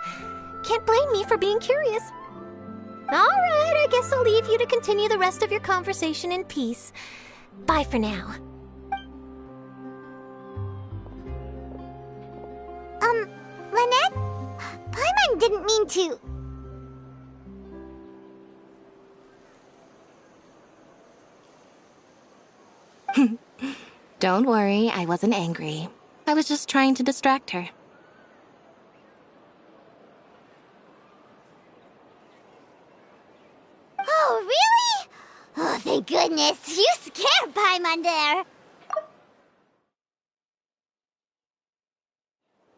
Can't blame me for being curious. All right, I guess I'll leave you to continue the rest of your conversation in peace. Bye for now. Lynette? Paimon didn't mean to... Don't worry, I wasn't angry. I was just trying to distract her. Oh, really? Oh, thank goodness. You scared Paimon there.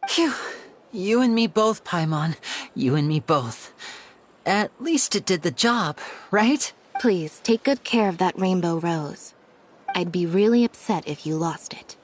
Phew. You and me both, Paimon. You and me both. At least it did the job, right? Please, take good care of that rainbow rose. I'd be really upset if you lost it.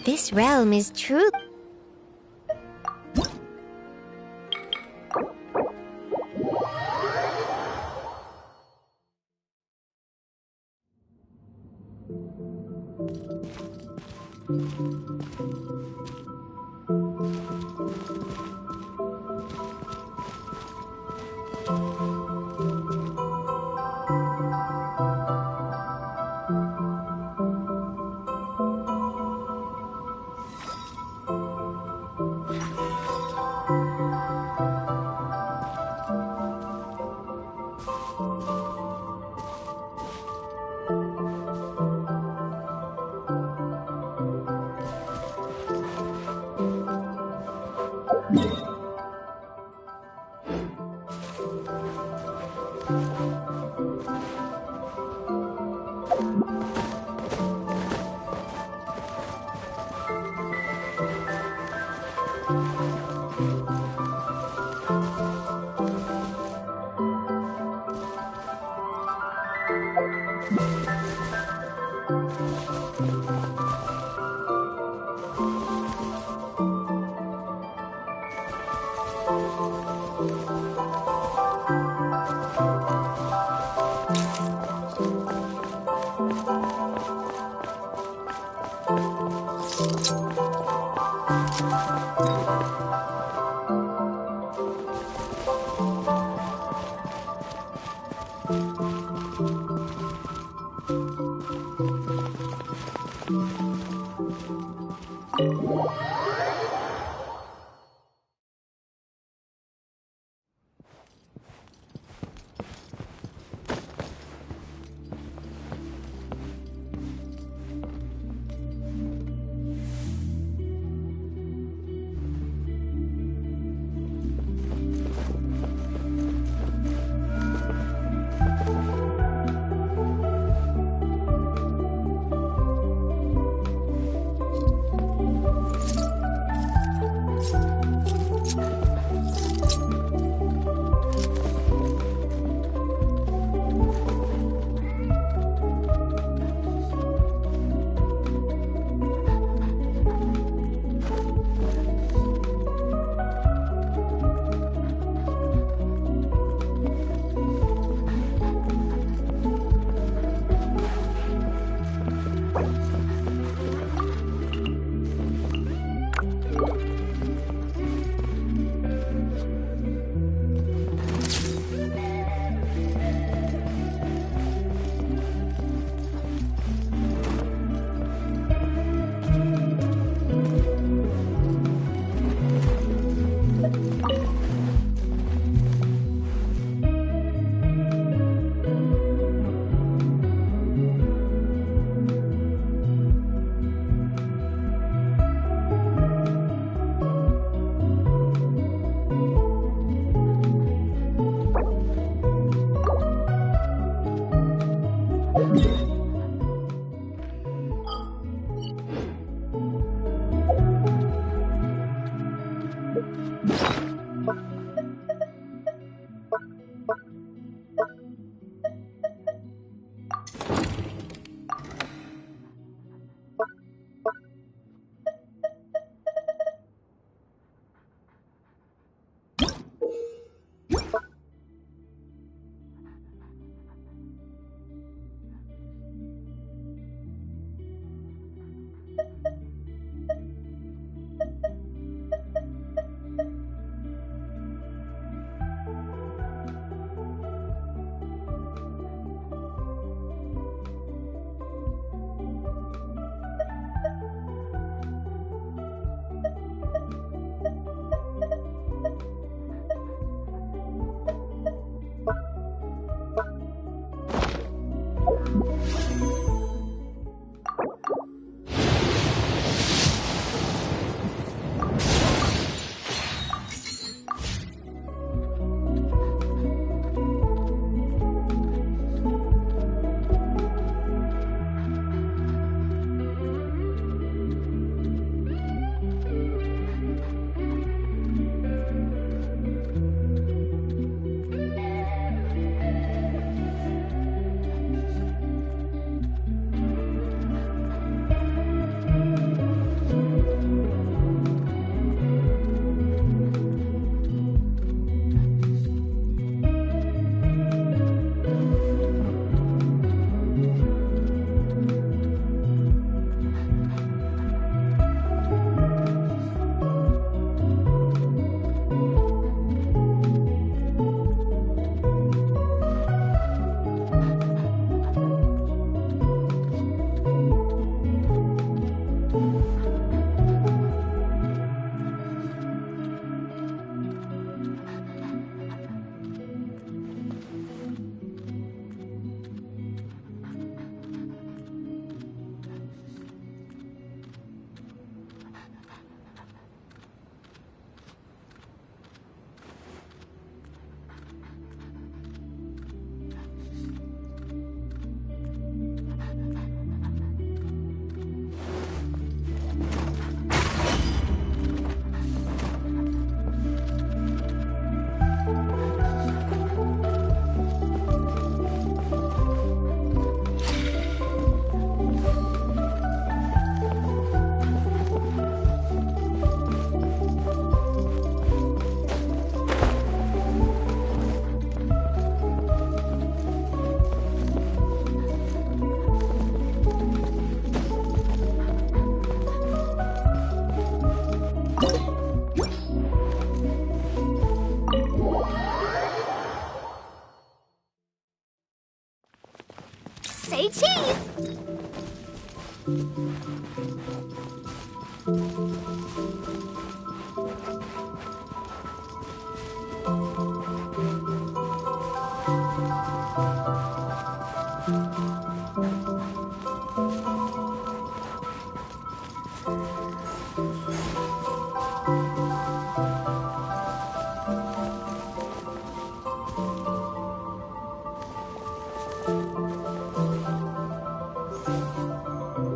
This realm is true.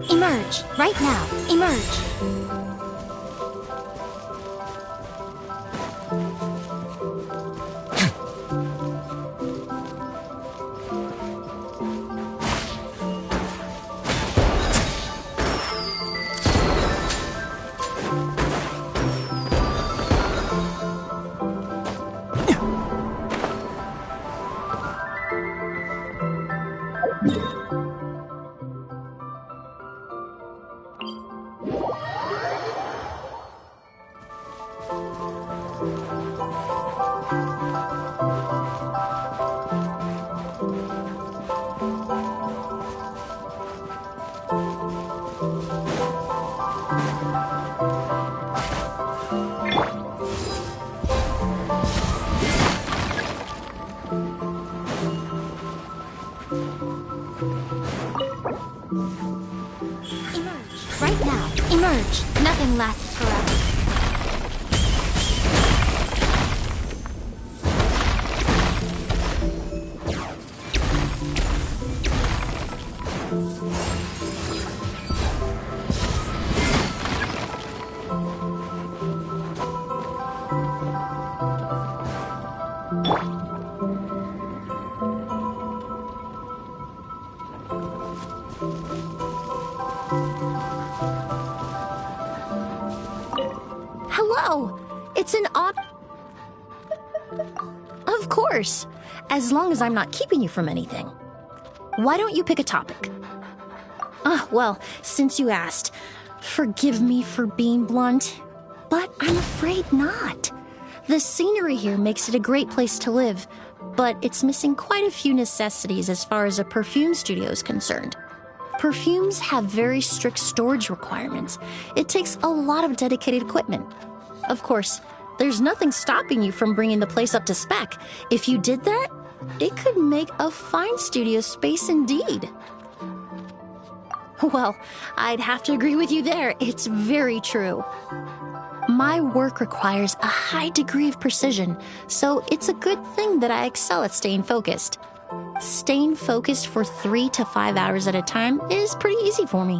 Emerge, right now. Emerge. Right now. Emerge. Nothing lasts forever. Hello! It's an odd... Of course! As long as I'm not keeping you from anything. Why don't you pick a topic? Well, since you asked, forgive me for being blunt, but I'm afraid not. The scenery here makes it a great place to live, but it's missing quite a few necessities as far as a perfume studio is concerned. Perfumes have very strict storage requirements. It takes a lot of dedicated equipment. Of course, there's nothing stopping you from bringing the place up to spec. If you did that, it could make a fine studio space indeed. Well, I'd have to agree with you there. It's very true. My work requires a high degree of precision, so it's a good thing that I excel at staying focused. Staying focused for 3 to 5 hours at a time is pretty easy for me.